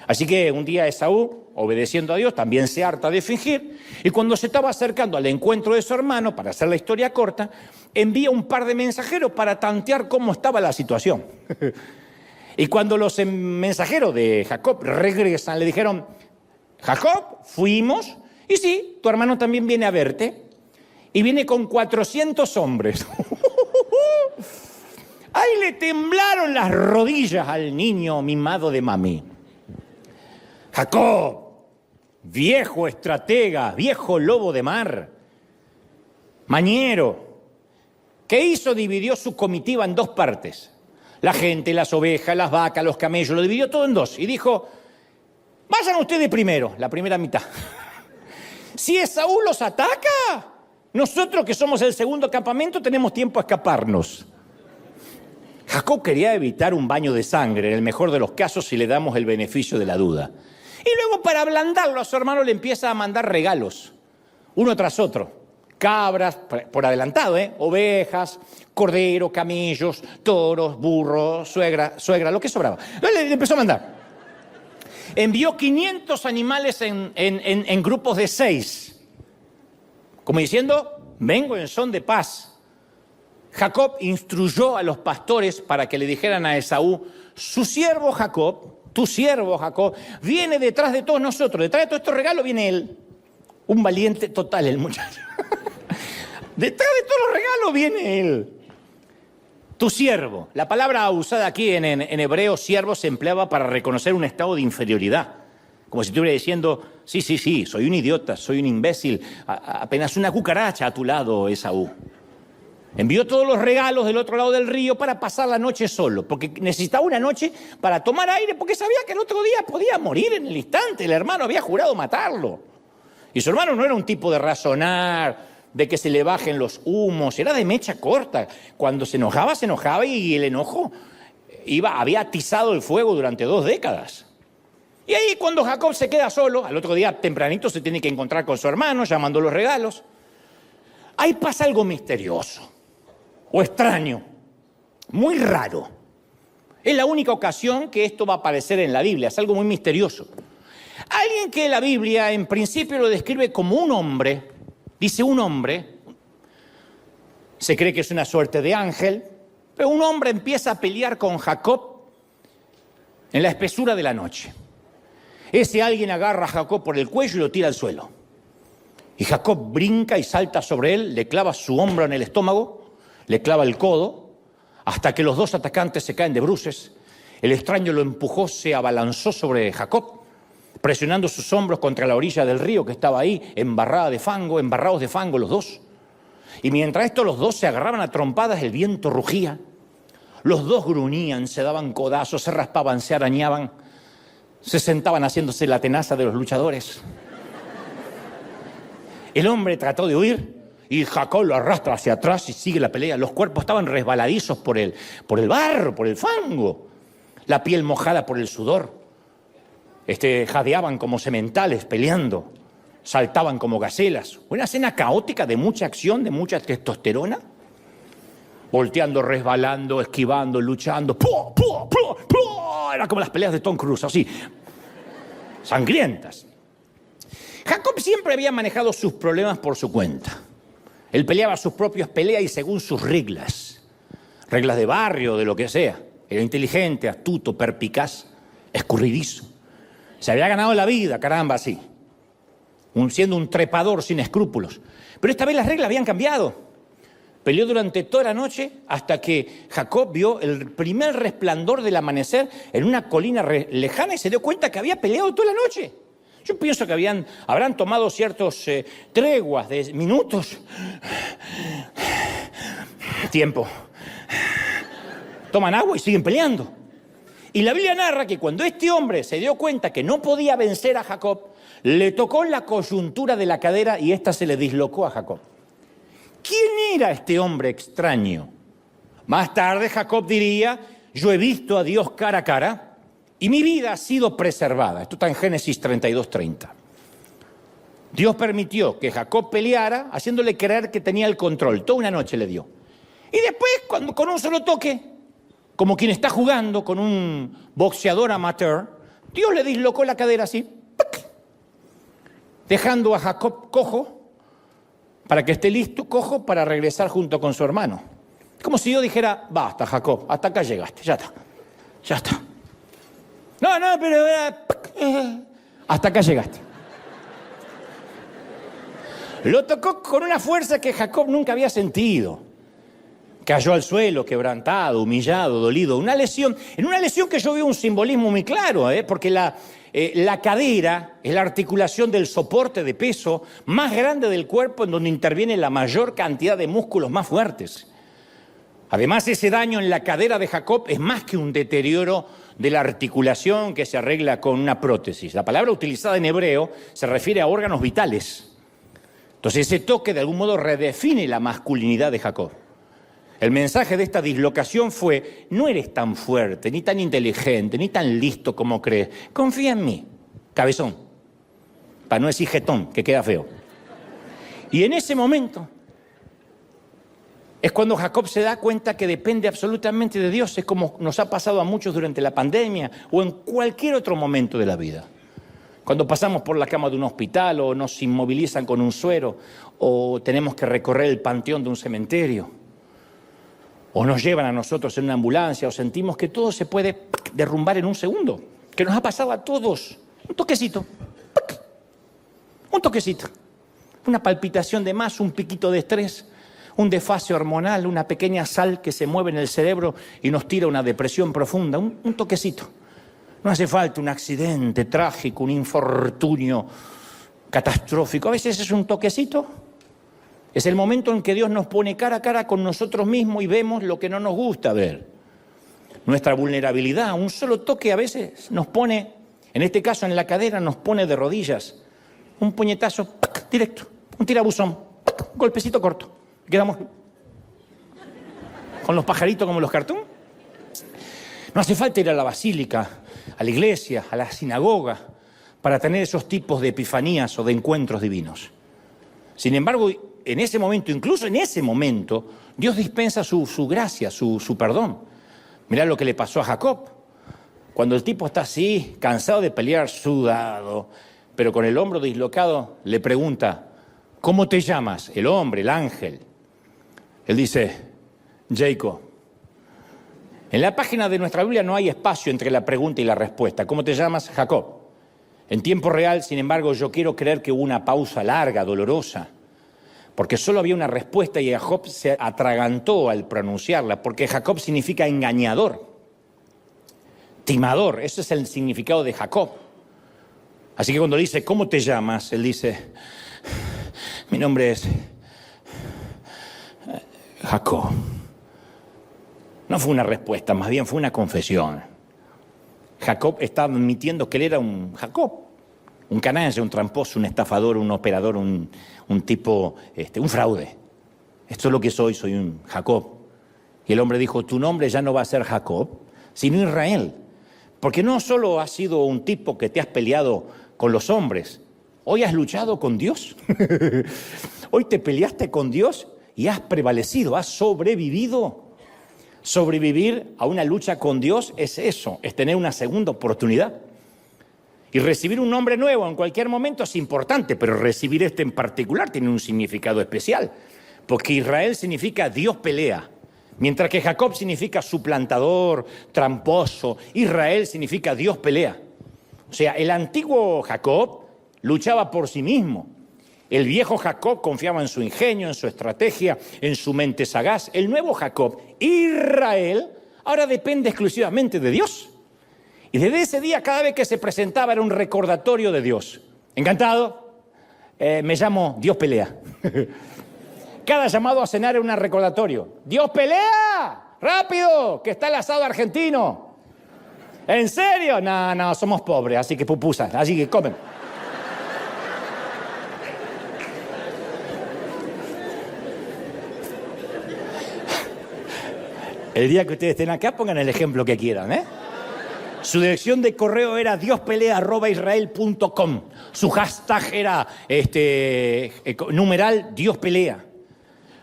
Así que un día Esaú, obedeciendo a Dios, también se harta de fingir, y cuando se estaba acercando al encuentro de su hermano, para hacer la historia corta, envía un par de mensajeros para tantear cómo estaba la situación. Y cuando los mensajeros de Jacob regresan, le dijeron, Jacob, fuimos, y sí, tu hermano también viene a verte, y viene con 400 hombres. ¡Ay, le temblaron las rodillas al niño mimado de mami! Jacob, viejo estratega, viejo lobo de mar, mañero, ¿qué hizo? Dividió su comitiva en 2 partes. La gente, las ovejas, las vacas, los camellos, lo dividió todo en 2. Y dijo, vayan ustedes primero, la primera mitad. Si Esaú los ataca, nosotros que somos el segundo campamento tenemos tiempo a escaparnos. Jacob quería evitar un baño de sangre, en el mejor de los casos, si le damos el beneficio de la duda. Y luego, para ablandarlo a su hermano, le empieza a mandar regalos, uno tras otro. Cabras, por adelantado, ovejas, cordero, camellos, toros, burros, suegra, lo que sobraba. Le empezó a mandar. Envió 500 animales en grupos de 6. Como diciendo, vengo en son de paz. Jacob instruyó a los pastores para que le dijeran a Esaú, su siervo Jacob, tu siervo Jacob, viene detrás de todos nosotros, detrás de todos estos regalos viene él. Un valiente total el muchacho. Detrás de todos los regalos viene él. tu siervo. La palabra usada aquí en hebreo, siervo, se empleaba para reconocer un estado de inferioridad. Como si estuviera diciendo, sí, soy un idiota, soy un imbécil, apenas una cucaracha a tu lado, Esaú. Envió todos los regalos del otro lado del río para pasar la noche solo, porque necesitaba una noche para tomar aire, porque sabía que el otro día podía morir en el instante. El hermano había jurado matarlo. Y su hermano no era un tipo de razonar, de que se le bajen los humos, era de mecha corta. Cuando se enojaba y el enojo había atizado el fuego durante 2 décadas. Y ahí cuando Jacob se queda solo, al otro día tempranito se tiene que encontrar con su hermano, llamando los regalos. Ahí pasa algo misterioso. O extraño, muy raro. Es la única ocasión que esto va a aparecer en la Biblia, es algo muy misterioso. Alguien que la Biblia en principio lo describe como un hombre, dice un hombre, se cree que es una suerte de ángel, pero un hombre empieza a pelear con Jacob en la espesura de la noche. Ese alguien agarra a Jacob por el cuello y lo tira al suelo. Y Jacob brinca y salta sobre él, le clava su hombro en el estómago, le clava el codo, hasta que los 2 atacantes se caen de bruces. El extraño lo empujó, se abalanzó sobre Jacob, presionando sus hombros contra la orilla del río que estaba ahí, embarrados de fango los 2. Y mientras esto los 2 se agarraban a trompadas, el viento rugía. Los 2 gruñían, se daban codazos, se raspaban, se arañaban, se sentaban haciéndose la tenaza de los luchadores. El hombre trató de huir y Jacob lo arrastra hacia atrás y sigue la pelea. Los cuerpos estaban resbaladizos por el barro, por el fango, la piel mojada por el sudor. Jadeaban como sementales peleando, saltaban como gacelas. Una escena caótica de mucha acción, de mucha testosterona. Volteando, resbalando, esquivando, luchando. ¡Pua, pua, pua, pua! Era como las peleas de Tom Cruise, así, sangrientas. Jacob siempre había manejado sus problemas por su cuenta. Él peleaba sus propias peleas y según sus reglas. Reglas de barrio, de lo que sea. Era inteligente, astuto, perspicaz, escurridizo. Se había ganado la vida, caramba, así. Siendo un trepador sin escrúpulos. Pero esta vez las reglas habían cambiado. Peleó durante toda la noche hasta que Jacob vio el primer resplandor del amanecer en una colina lejana y se dio cuenta que había peleado toda la noche. Yo pienso que habrán tomado ciertos treguas de minutos. Tiempo. Toman agua y siguen peleando. Y la Biblia narra que cuando este hombre se dio cuenta que no podía vencer a Jacob, le tocó la coyuntura de la cadera y ésta se le dislocó a Jacob. ¿Quién era este hombre extraño? Más tarde Jacob diría, yo he visto a Dios cara a cara y mi vida ha sido preservada. Esto está en Génesis 32:30. Dios permitió que Jacob peleara, haciéndole creer que tenía el control. Toda una noche le dio. Y después, con un solo toque, como quien está jugando con un boxeador amateur, Dios le dislocó la cadera así, ¡pac!, dejando a Jacob cojo, para que esté listo, cojo, para regresar junto con su hermano. Como si yo dijera, basta, Jacob, hasta acá llegaste, ya está. No, pero hasta acá llegaste. Lo tocó con una fuerza que Jacob nunca había sentido. Cayó al suelo, quebrantado, humillado, dolido. En una lesión que yo veo un simbolismo muy claro, porque la cadera es la articulación del soporte de peso más grande del cuerpo, en donde interviene la mayor cantidad de músculos más fuertes. Además, ese daño en la cadera de Jacob es más que un deterioro de la articulación que se arregla con una prótesis. La palabra utilizada en hebreo se refiere a órganos vitales. Entonces, ese toque de algún modo redefine la masculinidad de Jacob. El mensaje de esta dislocación fue, no eres tan fuerte, ni tan inteligente, ni tan listo como crees. Confía en mí, cabezón, para no decir jetón, que queda feo. Y en ese momento es cuando Jacob se da cuenta que depende absolutamente de Dios. Es como nos ha pasado a muchos durante la pandemia o en cualquier otro momento de la vida. Cuando pasamos por la cama de un hospital o nos inmovilizan con un suero o tenemos que recorrer el panteón de un cementerio. O nos llevan a nosotros en una ambulancia, o sentimos que todo se puede derrumbar en un segundo. Que nos ha pasado a todos. Un toquecito. Un toquecito. Una palpitación de más, un piquito de estrés, un desfase hormonal, una pequeña sal que se mueve en el cerebro y nos tira una depresión profunda, un toquecito. No hace falta un accidente trágico, un infortunio catastrófico. A veces es un toquecito. Es el momento en que Dios nos pone cara a cara con nosotros mismos y vemos lo que no nos gusta ver. Nuestra vulnerabilidad, un solo toque a veces nos pone, en este caso en la cadera, nos pone de rodillas. Un puñetazo ¡pac! Directo, un tirabuzón, ¡pac! Un golpecito corto. Quedamos con los pajaritos como los cartoons. No hace falta ir a la basílica, a la iglesia, a la sinagoga, para tener esos tipos de epifanías o de encuentros divinos. Sin embargo, en ese momento, incluso en ese momento, Dios dispensa su gracia, su perdón. Mirá lo que le pasó a Jacob. Cuando el tipo está así, cansado de pelear, sudado, pero con el hombro dislocado, le pregunta, ¿cómo te llamas? El hombre, el ángel. Él dice, Jacob. En la página de nuestra Biblia no hay espacio entre la pregunta y la respuesta. ¿Cómo te llamas? Jacob. En tiempo real, sin embargo, yo quiero creer que hubo una pausa larga, dolorosa, porque solo había una respuesta y Jacob se atragantó al pronunciarla, porque Jacob significa engañador, timador. Ese es el significado de Jacob. Así que cuando dice, ¿cómo te llamas? Él dice, mi nombre es Jacob. No fue una respuesta, más bien fue una confesión. Jacob estaba admitiendo que él era un Jacob, un canalla, un tramposo, un estafador, un operador, un tipo, un fraude. Esto es lo que soy un Jacob. Y el hombre dijo, tu nombre ya no va a ser Jacob, sino Israel. Porque no solo has sido un tipo que te has peleado con los hombres, hoy has luchado con Dios. Hoy te peleaste con Dios y has prevalecido, has sobrevivido. Sobrevivir a una lucha con Dios es eso, es tener una segunda oportunidad. Y recibir un nombre nuevo en cualquier momento es importante, pero recibir este en particular tiene un significado especial, porque Israel significa Dios pelea, mientras que Jacob significa suplantador, tramposo. Israel significa Dios pelea. O sea, el antiguo Jacob luchaba por sí mismo. El viejo Jacob confiaba en su ingenio, en su estrategia, en su mente sagaz. El nuevo Jacob, Israel, ahora depende exclusivamente de Dios. Y desde ese día, cada vez que se presentaba, era un recordatorio de Dios. ¿Encantado? Me llamo Dios pelea. Cada llamado a cenar era un recordatorio. ¡Dios pelea! ¡Rápido! Que está el asado argentino. ¿En serio? No, somos pobres, así que pupusas, así que comen. El día que ustedes estén acá, pongan el ejemplo que quieran, ¿eh? Su dirección de correo era diospelea@israel.com. Su hashtag era numeral Dios pelea.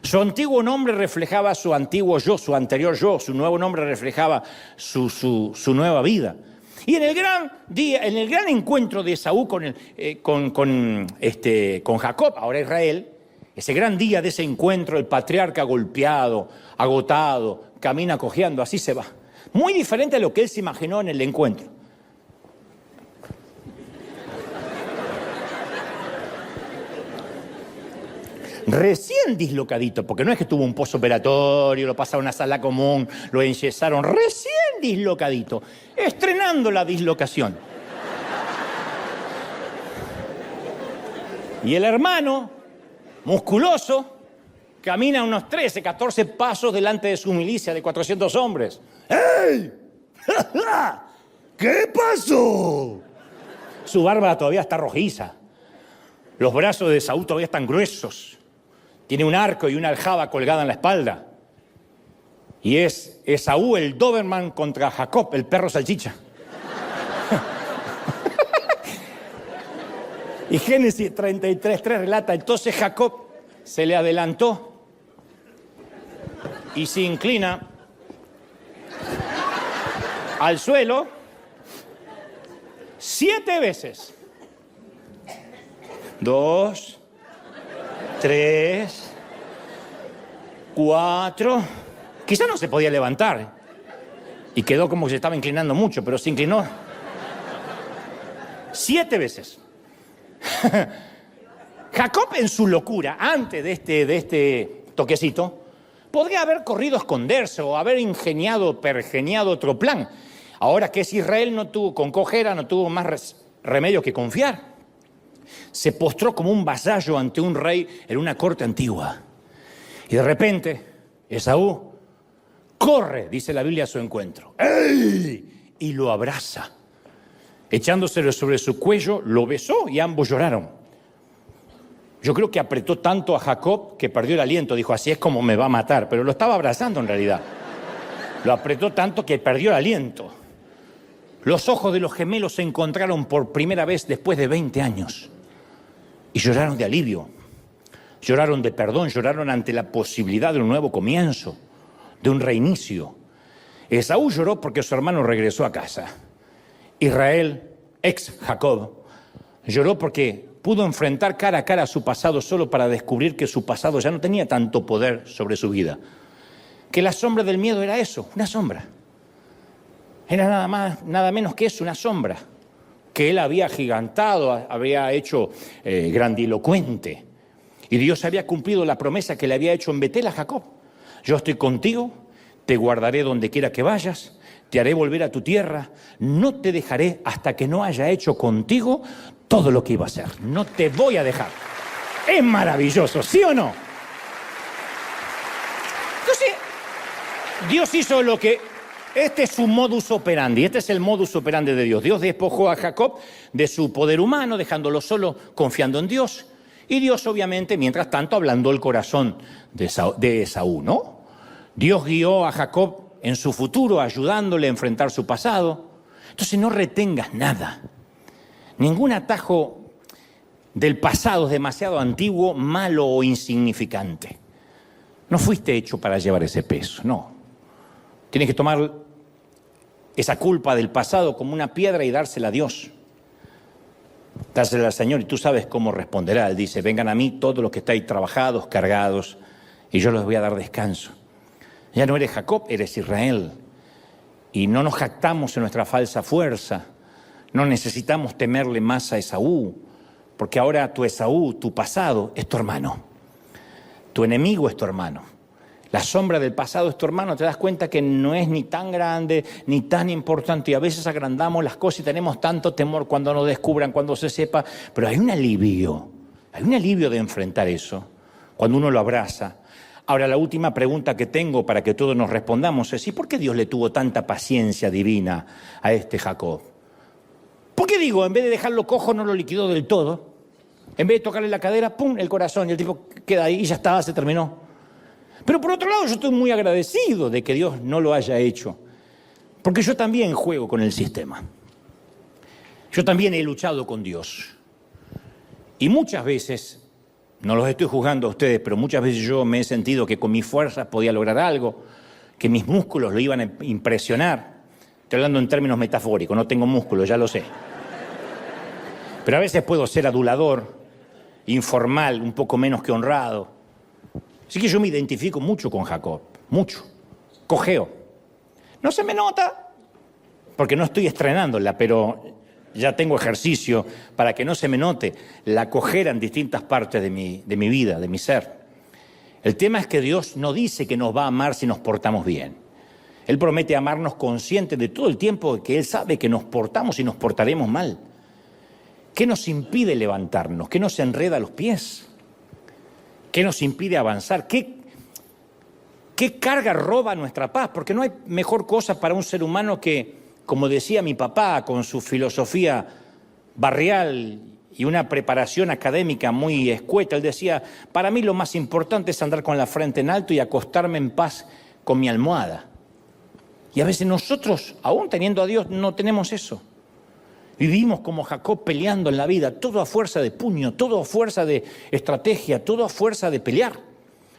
Su antiguo nombre reflejaba su antiguo yo, su anterior yo. Su nuevo nombre reflejaba su nueva vida. Y en el gran día, en el gran encuentro de Esaú con Jacob, ahora Israel, ese gran día de ese encuentro, el patriarca golpeado, agotado, camina cojeando, así se va. Muy diferente a lo que él se imaginó en el encuentro. Recién dislocadito, porque no es que tuvo un postoperatorio, lo pasaron a una sala común, lo enyesaron, recién dislocadito, estrenando la dislocación. Y el hermano, musculoso, camina unos 13, 14 pasos delante de su milicia de 400 hombres. ¡Ey! ¿Qué pasó? Su barba todavía está rojiza. Los brazos de Saúl todavía están gruesos. Tiene un arco y una aljaba colgada en la espalda. Y es Esaú el Doberman contra Jacob, el perro salchicha. Y Génesis 33:3 relata, entonces Jacob se le adelantó y se inclina al suelo 7 veces. 2, 3, 4. Quizá no se podía levantar. Y quedó como que se estaba inclinando mucho, pero se inclinó 7 veces. Jacob en su locura, antes de este toquecito, podría haber corrido a esconderse o haber pergeniado otro plan. Ahora que es Israel, con cojera, no tuvo más remedio que confiar. Se postró como un vasallo ante un rey en una corte antigua. Y de repente, Esaú corre, dice la Biblia, a su encuentro. ¡Ey! Y lo abraza. Echándoselo sobre su cuello, lo besó y ambos lloraron. Yo creo que apretó tanto a Jacob que perdió el aliento. Dijo, así es como me va a matar. Pero lo estaba abrazando en realidad. Lo apretó tanto que perdió el aliento. Los ojos de los gemelos se encontraron por primera vez después de 20 años. Y lloraron de alivio. Lloraron de perdón. Lloraron ante la posibilidad de un nuevo comienzo. De un reinicio. Esaú lloró porque su hermano regresó a casa. Israel, ex Jacob, lloró porque pudo enfrentar cara a cara su pasado solo para descubrir que su pasado ya no tenía tanto poder sobre su vida. Que la sombra del miedo era eso, una sombra. Era nada más, nada menos que eso, una sombra. Que él había agigantado, había hecho grandilocuente. Y Dios había cumplido la promesa que le había hecho en Betel a Jacob. Yo estoy contigo, te guardaré donde quiera que vayas, te haré volver a tu tierra, no te dejaré hasta que no haya hecho contigo todo lo que iba a hacer. No te voy a dejar. Es maravilloso, ¿sí o no? Entonces, Dios hizo lo que... Este es su modus operandi, este es el modus operandi de Dios. Dios despojó a Jacob de su poder humano, dejándolo solo, confiando en Dios. Y Dios, obviamente, mientras tanto, ablandó el corazón de Esaú, ¿no? Dios guió a Jacob en su futuro, ayudándole a enfrentar su pasado. Entonces no retengas nada. Ningún atajo del pasado es demasiado antiguo, malo o insignificante. No fuiste hecho para llevar ese peso, no. Tienes que tomar esa culpa del pasado como una piedra y dársela a Dios. Dársela al Señor y tú sabes cómo responderá. Él dice, vengan a mí todos los que estáis trabajados, cargados, y yo les voy a dar descanso. Ya no eres Jacob, eres Israel. Y no nos jactamos en nuestra falsa fuerza. No necesitamos temerle más a Esaú, porque ahora tu Esaú, tu pasado, es tu hermano. Tu enemigo es tu hermano. La sombra del pasado es tu hermano. Te das cuenta que no es ni tan grande, ni tan importante. Y a veces agrandamos las cosas y tenemos tanto temor cuando nos descubran, cuando se sepa. Pero hay un alivio de enfrentar eso, cuando uno lo abraza. Ahora, la última pregunta que tengo para que todos nos respondamos es, ¿y por qué Dios le tuvo tanta paciencia divina a este Jacob? ¿Por qué digo, en vez de dejarlo cojo, no lo liquidó del todo? En vez de tocarle la cadera, ¡pum!, el corazón, y el tipo queda ahí y ya está, se terminó. Pero por otro lado, yo estoy muy agradecido de que Dios no lo haya hecho, porque yo también juego con el sistema. Yo también he luchado con Dios. Y muchas veces, no los estoy juzgando a ustedes, pero muchas veces yo me he sentido que con mis fuerzas podía lograr algo, que mis músculos lo iban a impresionar. Estoy hablando en términos metafóricos, no tengo músculos, ya lo sé. Pero a veces puedo ser adulador, informal, un poco menos que honrado. Así que yo me identifico mucho con Jacob, mucho. Cojeo. No se me nota, porque no estoy estrenándola, pero ya tengo ejercicio para que no se me note la cojera en distintas partes de mi vida, de mi ser. El tema es que Dios no dice que nos va a amar si nos portamos bien. Él promete amarnos conscientes de todo el tiempo que Él sabe que nos portamos y nos portaremos mal. ¿Qué nos impide levantarnos? ¿Qué nos enreda los pies? ¿Qué nos impide avanzar? ¿Qué carga roba nuestra paz? Porque no hay mejor cosa para un ser humano que, como decía mi papá, con su filosofía barrial y una preparación académica muy escueta, él decía, para mí lo más importante es andar con la frente en alto y acostarme en paz con mi almohada. Y a veces nosotros, aún teniendo a Dios, no tenemos eso. Vivimos como Jacob peleando en la vida, todo a fuerza de puño, todo a fuerza de estrategia, todo a fuerza de pelear.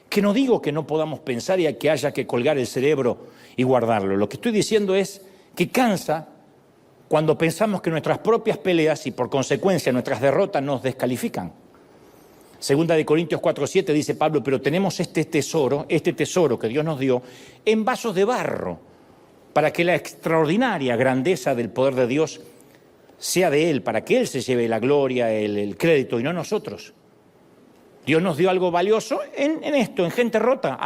Que no digo que no podamos pensar y que haya que colgar el cerebro y guardarlo. Lo que estoy diciendo es que cansa cuando pensamos que nuestras propias peleas y por consecuencia nuestras derrotas nos descalifican. Segunda de Corintios 4:7 dice Pablo, pero tenemos este tesoro que Dios nos dio en vasos de barro, para que la extraordinaria grandeza del poder de Dios sea de Él, para que Él se lleve la gloria, el crédito y no nosotros. Dios nos dio algo valioso en esto, en gente rota.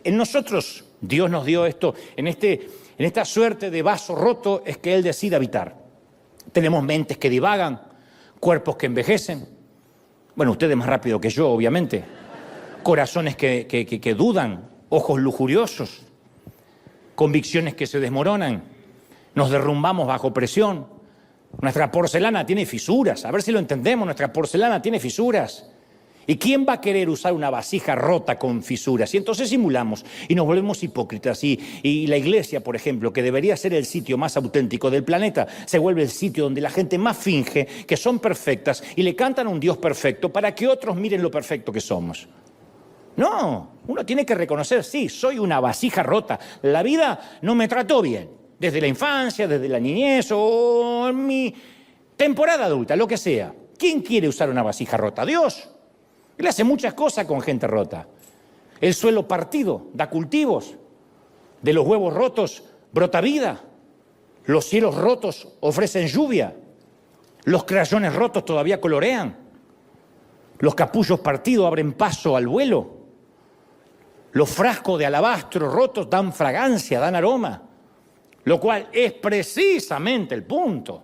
En nosotros Dios nos dio esto, en esta suerte de vaso roto es que Él decide habitar. Tenemos mentes que divagan, cuerpos que envejecen. Bueno, ustedes más rápido que yo, obviamente. Corazones que dudan, ojos lujuriosos, convicciones que se desmoronan. Nos derrumbamos bajo presión. Nuestra porcelana tiene fisuras. A ver si lo entendemos, nuestra porcelana tiene fisuras. ¿Y quién va a querer usar una vasija rota con fisuras? Y entonces simulamos y nos volvemos hipócritas. Y la iglesia, por ejemplo, que debería ser el sitio más auténtico del planeta, se vuelve el sitio donde la gente más finge que son perfectas y le cantan a un Dios perfecto para que otros miren lo perfecto que somos. No, uno tiene que reconocer, sí, soy una vasija rota. La vida no me trató bien, desde la infancia, desde la niñez o en mi temporada adulta, lo que sea. ¿Quién quiere usar una vasija rota? Dios. Él hace muchas cosas con gente rota. El suelo partido da cultivos. De los huevos rotos brota vida. Los cielos rotos ofrecen lluvia. Los crayones rotos todavía colorean. Los capullos partidos abren paso al vuelo. Los frascos de alabastro rotos dan fragancia, dan aroma. Lo cual es precisamente el punto.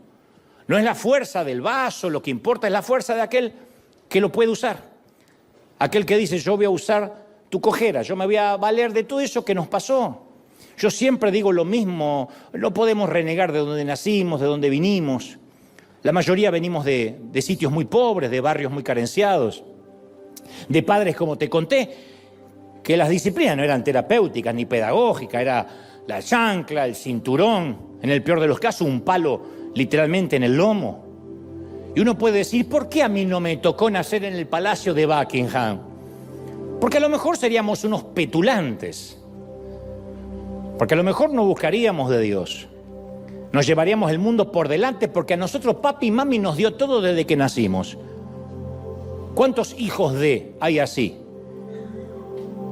No es la fuerza del vaso, lo que importa es la fuerza de aquel que lo puede usar. Aquel que dice, yo voy a usar tu cojera, yo me voy a valer de todo eso que nos pasó. Yo siempre digo lo mismo, no podemos renegar de donde nacimos, de donde vinimos. La mayoría venimos de sitios muy pobres, de barrios muy carenciados, de padres, como te conté, que las disciplinas no eran terapéuticas ni pedagógicas, era la chancla, el cinturón, en el peor de los casos un palo literalmente en el lomo. Y uno puede decir, ¿por qué a mí no me tocó nacer en el Palacio de Buckingham? Porque a lo mejor seríamos unos petulantes. Porque a lo mejor no buscaríamos de Dios. Nos llevaríamos el mundo por delante porque a nosotros papi y mami nos dio todo desde que nacimos. ¿Cuántos hijos hay así?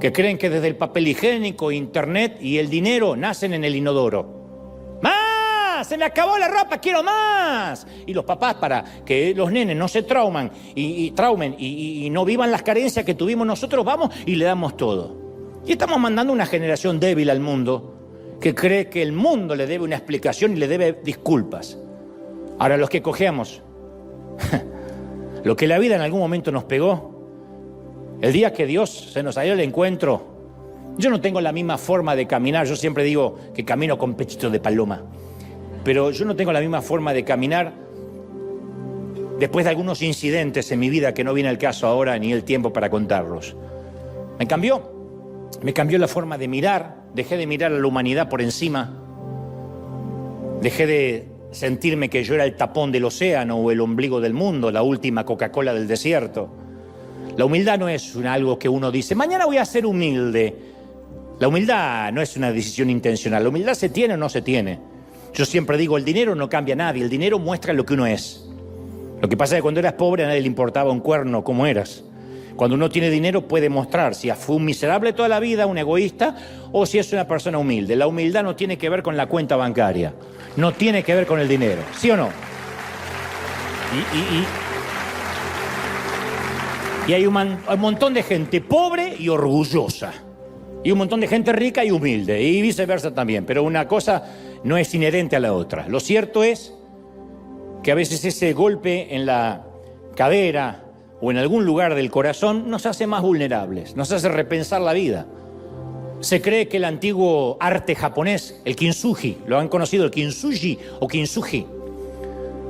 Que creen que desde el papel higiénico, internet y el dinero nacen en el inodoro. ¡Se me acabó la ropa, quiero más! Y los papás, para que los nenes no se traumen y no vivan las carencias que tuvimos nosotros, vamos y le damos todo. Y estamos mandando una generación débil al mundo que cree que el mundo le debe una explicación y le debe disculpas. Ahora, los que cojeamos, lo que la vida en algún momento nos pegó, el día que Dios se nos salió al encuentro, yo no tengo la misma forma de caminar. Yo siempre digo que camino con pechito de paloma. Pero yo no tengo la misma forma de caminar después de algunos incidentes en mi vida que no viene el caso ahora ni el tiempo para contarlos. Me cambió la forma de mirar, dejé de mirar a la humanidad por encima, dejé de sentirme que yo era el tapón del océano o el ombligo del mundo, la última Coca-Cola del desierto. La humildad no es algo que uno dice, mañana voy a ser humilde. La humildad no es una decisión intencional, la humildad se tiene o no se tiene. Yo siempre digo, el dinero no cambia a nadie, el dinero muestra lo que uno es. Lo que pasa es que cuando eras pobre a nadie le importaba un cuerno cómo eras. Cuando uno tiene dinero puede mostrar si fue un miserable toda la vida, un egoísta, o si es una persona humilde. La humildad no tiene que ver con la cuenta bancaria, no tiene que ver con el dinero, ¿sí o no? Y hay un montón de gente pobre y orgullosa, y un montón de gente rica y humilde, y viceversa también, pero una cosa no es inherente a la otra. Lo cierto es que a veces ese golpe en la cadera o en algún lugar del corazón nos hace más vulnerables, nos hace repensar la vida. Se cree que el antiguo arte japonés, el kintsugi, lo han conocido, el kintsugi o kintsugi,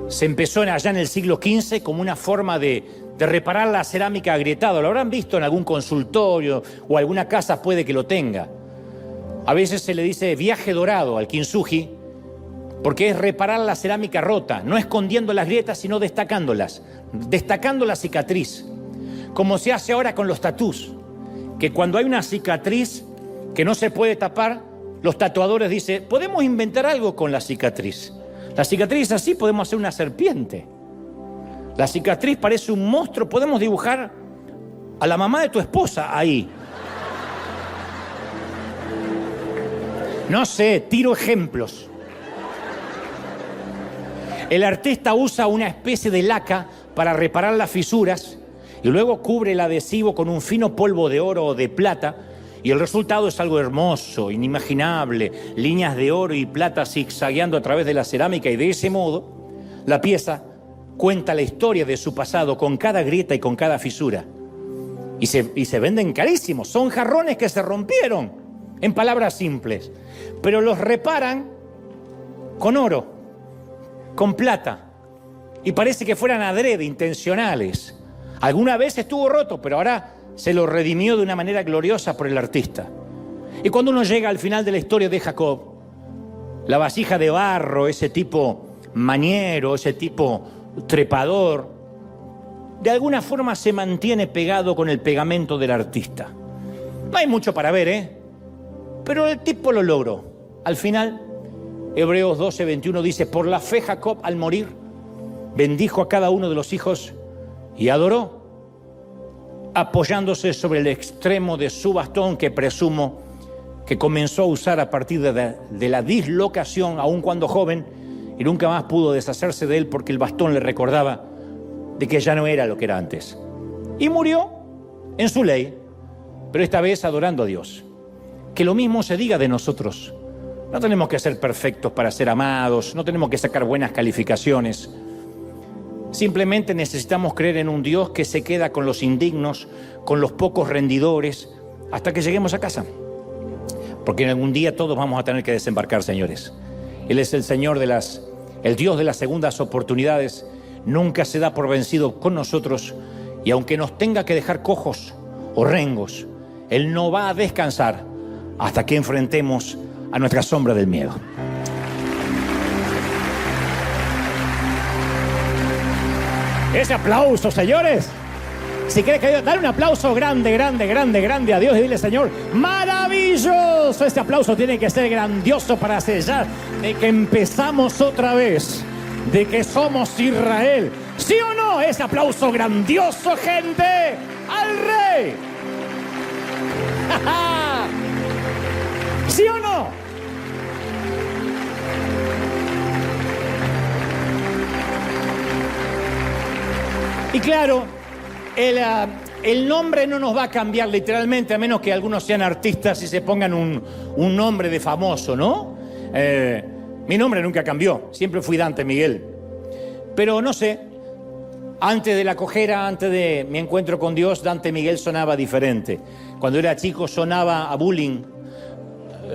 se empezó allá en el siglo XV como una forma de reparar la cerámica agrietada. Lo habrán visto en algún consultorio o alguna casa puede que lo tenga. A veces se le dice viaje dorado al kintsugi porque es reparar la cerámica rota, no escondiendo las grietas, sino destacándolas, destacando la cicatriz, como se hace ahora con los tatús, que cuando hay una cicatriz que no se puede tapar, los tatuadores dicen, podemos inventar algo con la cicatriz. La cicatriz es así, podemos hacer una serpiente. La cicatriz parece un monstruo, podemos dibujar a la mamá de tu esposa ahí. No sé, tiro ejemplos. El artista usa una especie de laca para reparar las fisuras y luego cubre el adhesivo con un fino polvo de oro o de plata, y el resultado es algo hermoso, inimaginable, líneas de oro y plata zigzagueando a través de la cerámica, y de ese modo la pieza cuenta la historia de su pasado con cada grieta y con cada fisura. Y se venden carísimos, son jarrones que se rompieron, en palabras simples, pero los reparan con oro, con plata, y parece que fueran adrede, intencionales. Alguna vez estuvo roto, pero ahora se lo redimió de una manera gloriosa por el artista. Y cuando uno llega al final de la historia de Jacob, la vasija de barro, ese tipo mañero, ese tipo trepador, de alguna forma se mantiene pegado con el pegamento del artista. No hay mucho para ver, pero el tipo lo logró. Al final, Hebreos 12:21 dice: por la fe Jacob al morir bendijo a cada uno de los hijos y adoró, apoyándose sobre el extremo de su bastón, que presumo que comenzó a usar a partir de la dislocación, aun cuando joven, y nunca más pudo deshacerse de él porque el bastón le recordaba de que ya no era lo que era antes. Y murió en su ley, pero esta vez adorando a Dios. Que lo mismo se diga de nosotros. No tenemos que ser perfectos para ser amados, no tenemos que sacar buenas calificaciones. Simplemente necesitamos creer en un Dios que se queda con los indignos, con los pocos rendidores, hasta que lleguemos a casa. Porque en algún día todos vamos a tener que desembarcar, señores. Él es el Señor el Dios de las segundas oportunidades. Nunca se da por vencido con nosotros, y aunque nos tenga que dejar cojos o rengos, Él no va a descansar hasta que enfrentemos a nuestra sombra del miedo. Ese aplauso, señores. Si quieres que dale un aplauso grande, grande, grande, grande a Dios y dile: Señor, maravilloso. Este aplauso tiene que ser grandioso para sellar de que empezamos otra vez, de que somos Israel. ¿Sí o no? Ese aplauso grandioso, gente, al Rey. ¿Sí o no? Y claro, el nombre no nos va a cambiar literalmente, a menos que algunos sean artistas y se pongan un nombre de famoso, ¿no? Mi nombre nunca cambió, siempre fui Dante Miguel. Pero no sé, antes de la cojera, antes de mi encuentro con Dios, Dante Miguel sonaba diferente. Cuando era chico sonaba a bullying,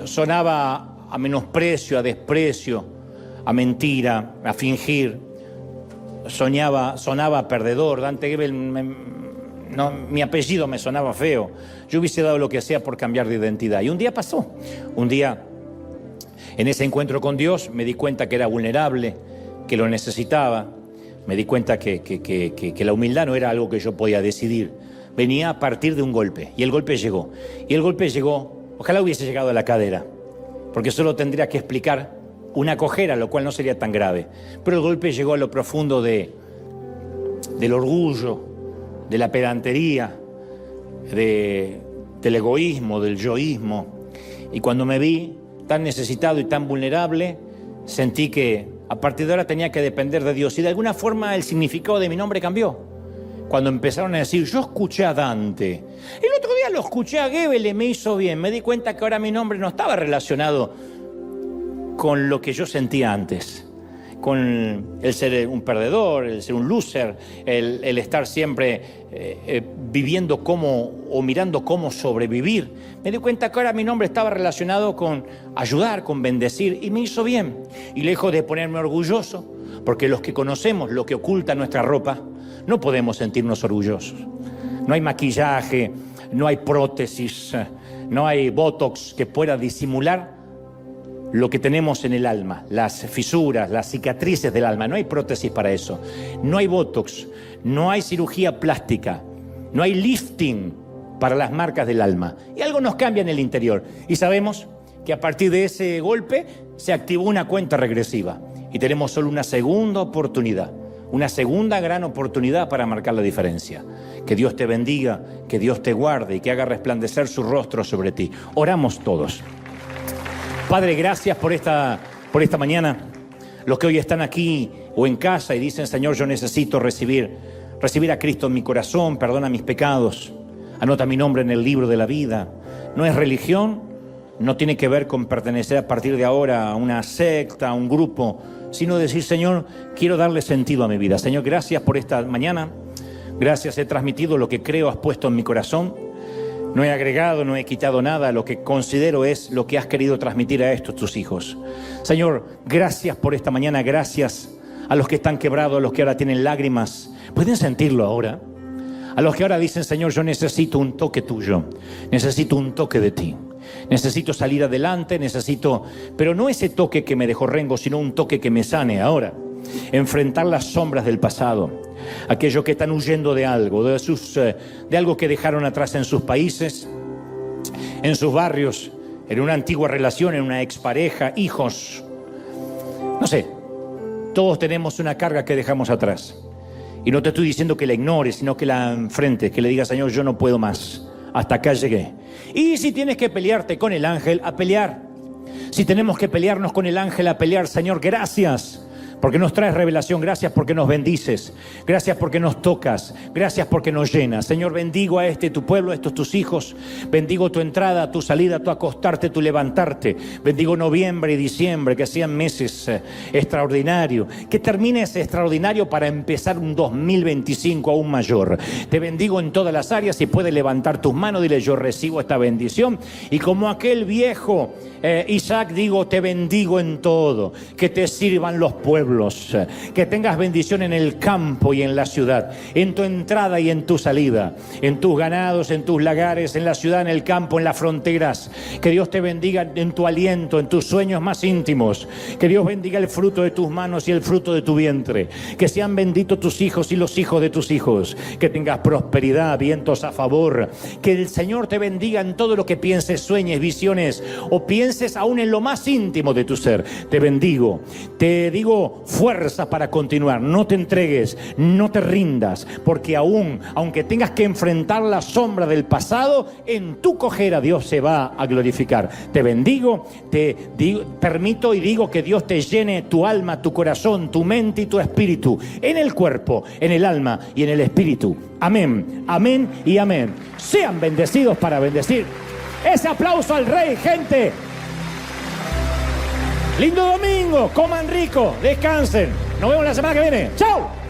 sonaba a menosprecio, a desprecio, a mentira, a fingir. Sonaba perdedor. Dante Gebel, mi apellido me sonaba feo. Yo hubiese dado lo que sea por cambiar de identidad. Y un día pasó. Un día, en ese encuentro con Dios, me di cuenta que era vulnerable, que lo necesitaba. Me di cuenta que la humildad no era algo que yo podía decidir. Venía a partir de un golpe. Y el golpe llegó. Y el golpe llegó, ojalá hubiese llegado a la cadera, porque solo tendría que explicar una cojera, lo cual no sería tan grave. Pero el golpe llegó a lo profundo del orgullo, de la pedantería, del egoísmo, del yoísmo. Y cuando me vi tan necesitado y tan vulnerable, sentí que a partir de ahora tenía que depender de Dios. Y de alguna forma el significado de mi nombre cambió. Cuando empezaron a decir: yo escuché a Dante, el otro día lo escuché a Gebel y me hizo bien. Me di cuenta que ahora mi nombre no estaba relacionado con lo que yo sentía antes, con el ser un perdedor, el ser un loser, el estar siempre viviendo o mirando cómo sobrevivir. Me di cuenta que ahora mi nombre estaba relacionado con ayudar, con bendecir, y me hizo bien. Y lejos de ponerme orgulloso, porque los que conocemos lo que oculta nuestra ropa, no podemos sentirnos orgullosos. No hay maquillaje, no hay prótesis, no hay botox que pueda disimular lo que tenemos en el alma, las fisuras, las cicatrices del alma. No hay prótesis para eso. No hay botox, no hay cirugía plástica, no hay lifting para las marcas del alma. Y algo nos cambia en el interior. Y sabemos que a partir de ese golpe se activó una cuenta regresiva. Y tenemos solo una segunda oportunidad, una segunda gran oportunidad para marcar la diferencia. Que Dios te bendiga, que Dios te guarde y que haga resplandecer su rostro sobre ti. Oramos todos. Padre, gracias por esta mañana. Los que hoy están aquí o en casa y dicen: Señor, yo necesito recibir recibir a Cristo en mi corazón, perdona mis pecados, anota mi nombre en el libro de la vida. No es religión, no tiene que ver con pertenecer a partir de ahora a una secta, a un grupo, sino decir, Señor, quiero darle sentido a mi vida. Señor, gracias por esta mañana, gracias, he transmitido lo que creo, has puesto en mi corazón. No he agregado, no he quitado nada, lo que considero es lo que has querido transmitir a estos tus hijos. Señor, gracias por esta mañana, gracias a los que están quebrados, a los que ahora tienen lágrimas. ¿Pueden sentirlo ahora? A los que ahora dicen, Señor, yo necesito un toque tuyo, necesito un toque de ti. Necesito salir adelante, pero no ese toque que me dejó rengo, sino un toque que me sane ahora. Enfrentar las sombras del pasado, aquellos que están huyendo de algo, de algo que dejaron atrás en sus países, en sus barrios, en una antigua relación, en una expareja, hijos. No sé, todos tenemos una carga que dejamos atrás. Y no te estoy diciendo que la ignores, sino que la enfrentes, que le digas, Señor, yo no puedo más. Hasta acá llegué. Y si tienes que pelearte con el ángel, a pelear. Si tenemos que pelearnos con el ángel, a pelear. Señor, gracias porque nos traes revelación, gracias porque nos bendices, gracias porque nos tocas, gracias porque nos llenas. Señor, bendigo a tu pueblo, a estos tus hijos, bendigo tu entrada, tu salida, tu acostarte, tu levantarte, bendigo noviembre y diciembre, que sean meses extraordinarios, que termine ese extraordinario para empezar un 2025 aún mayor. Te bendigo en todas las áreas. Si puedes levantar tus manos, dile, yo recibo esta bendición, y como aquel viejo Isaac, digo, te bendigo en todo, que te sirvan los pueblos, que tengas bendición en el campo y en la ciudad, en tu entrada y en tu salida, en tus ganados, en tus lagares, en la ciudad, en el campo, en las fronteras. Que Dios te bendiga en tu aliento, en tus sueños más íntimos. Que Dios bendiga el fruto de tus manos y el fruto de tu vientre. Que sean benditos tus hijos y los hijos de tus hijos. Que tengas prosperidad, vientos a favor. Que el Señor te bendiga en todo lo que pienses, sueñes, visiones o pienses aún en lo más íntimo de tu ser. Te bendigo, te digo fuerza para continuar. No te entregues, no te rindas, porque aunque tengas que enfrentar la sombra del pasado, en tu cojera Dios se va a glorificar. Te bendigo, permito y digo que Dios te llene tu alma, tu corazón, tu mente y tu espíritu, en el cuerpo, en el alma y en el espíritu. Amén, amén y amén. Sean bendecidos para bendecir. Ese aplauso al Rey, gente. Lindo domingo, coman rico, descansen. Nos vemos la semana que viene. ¡Chao!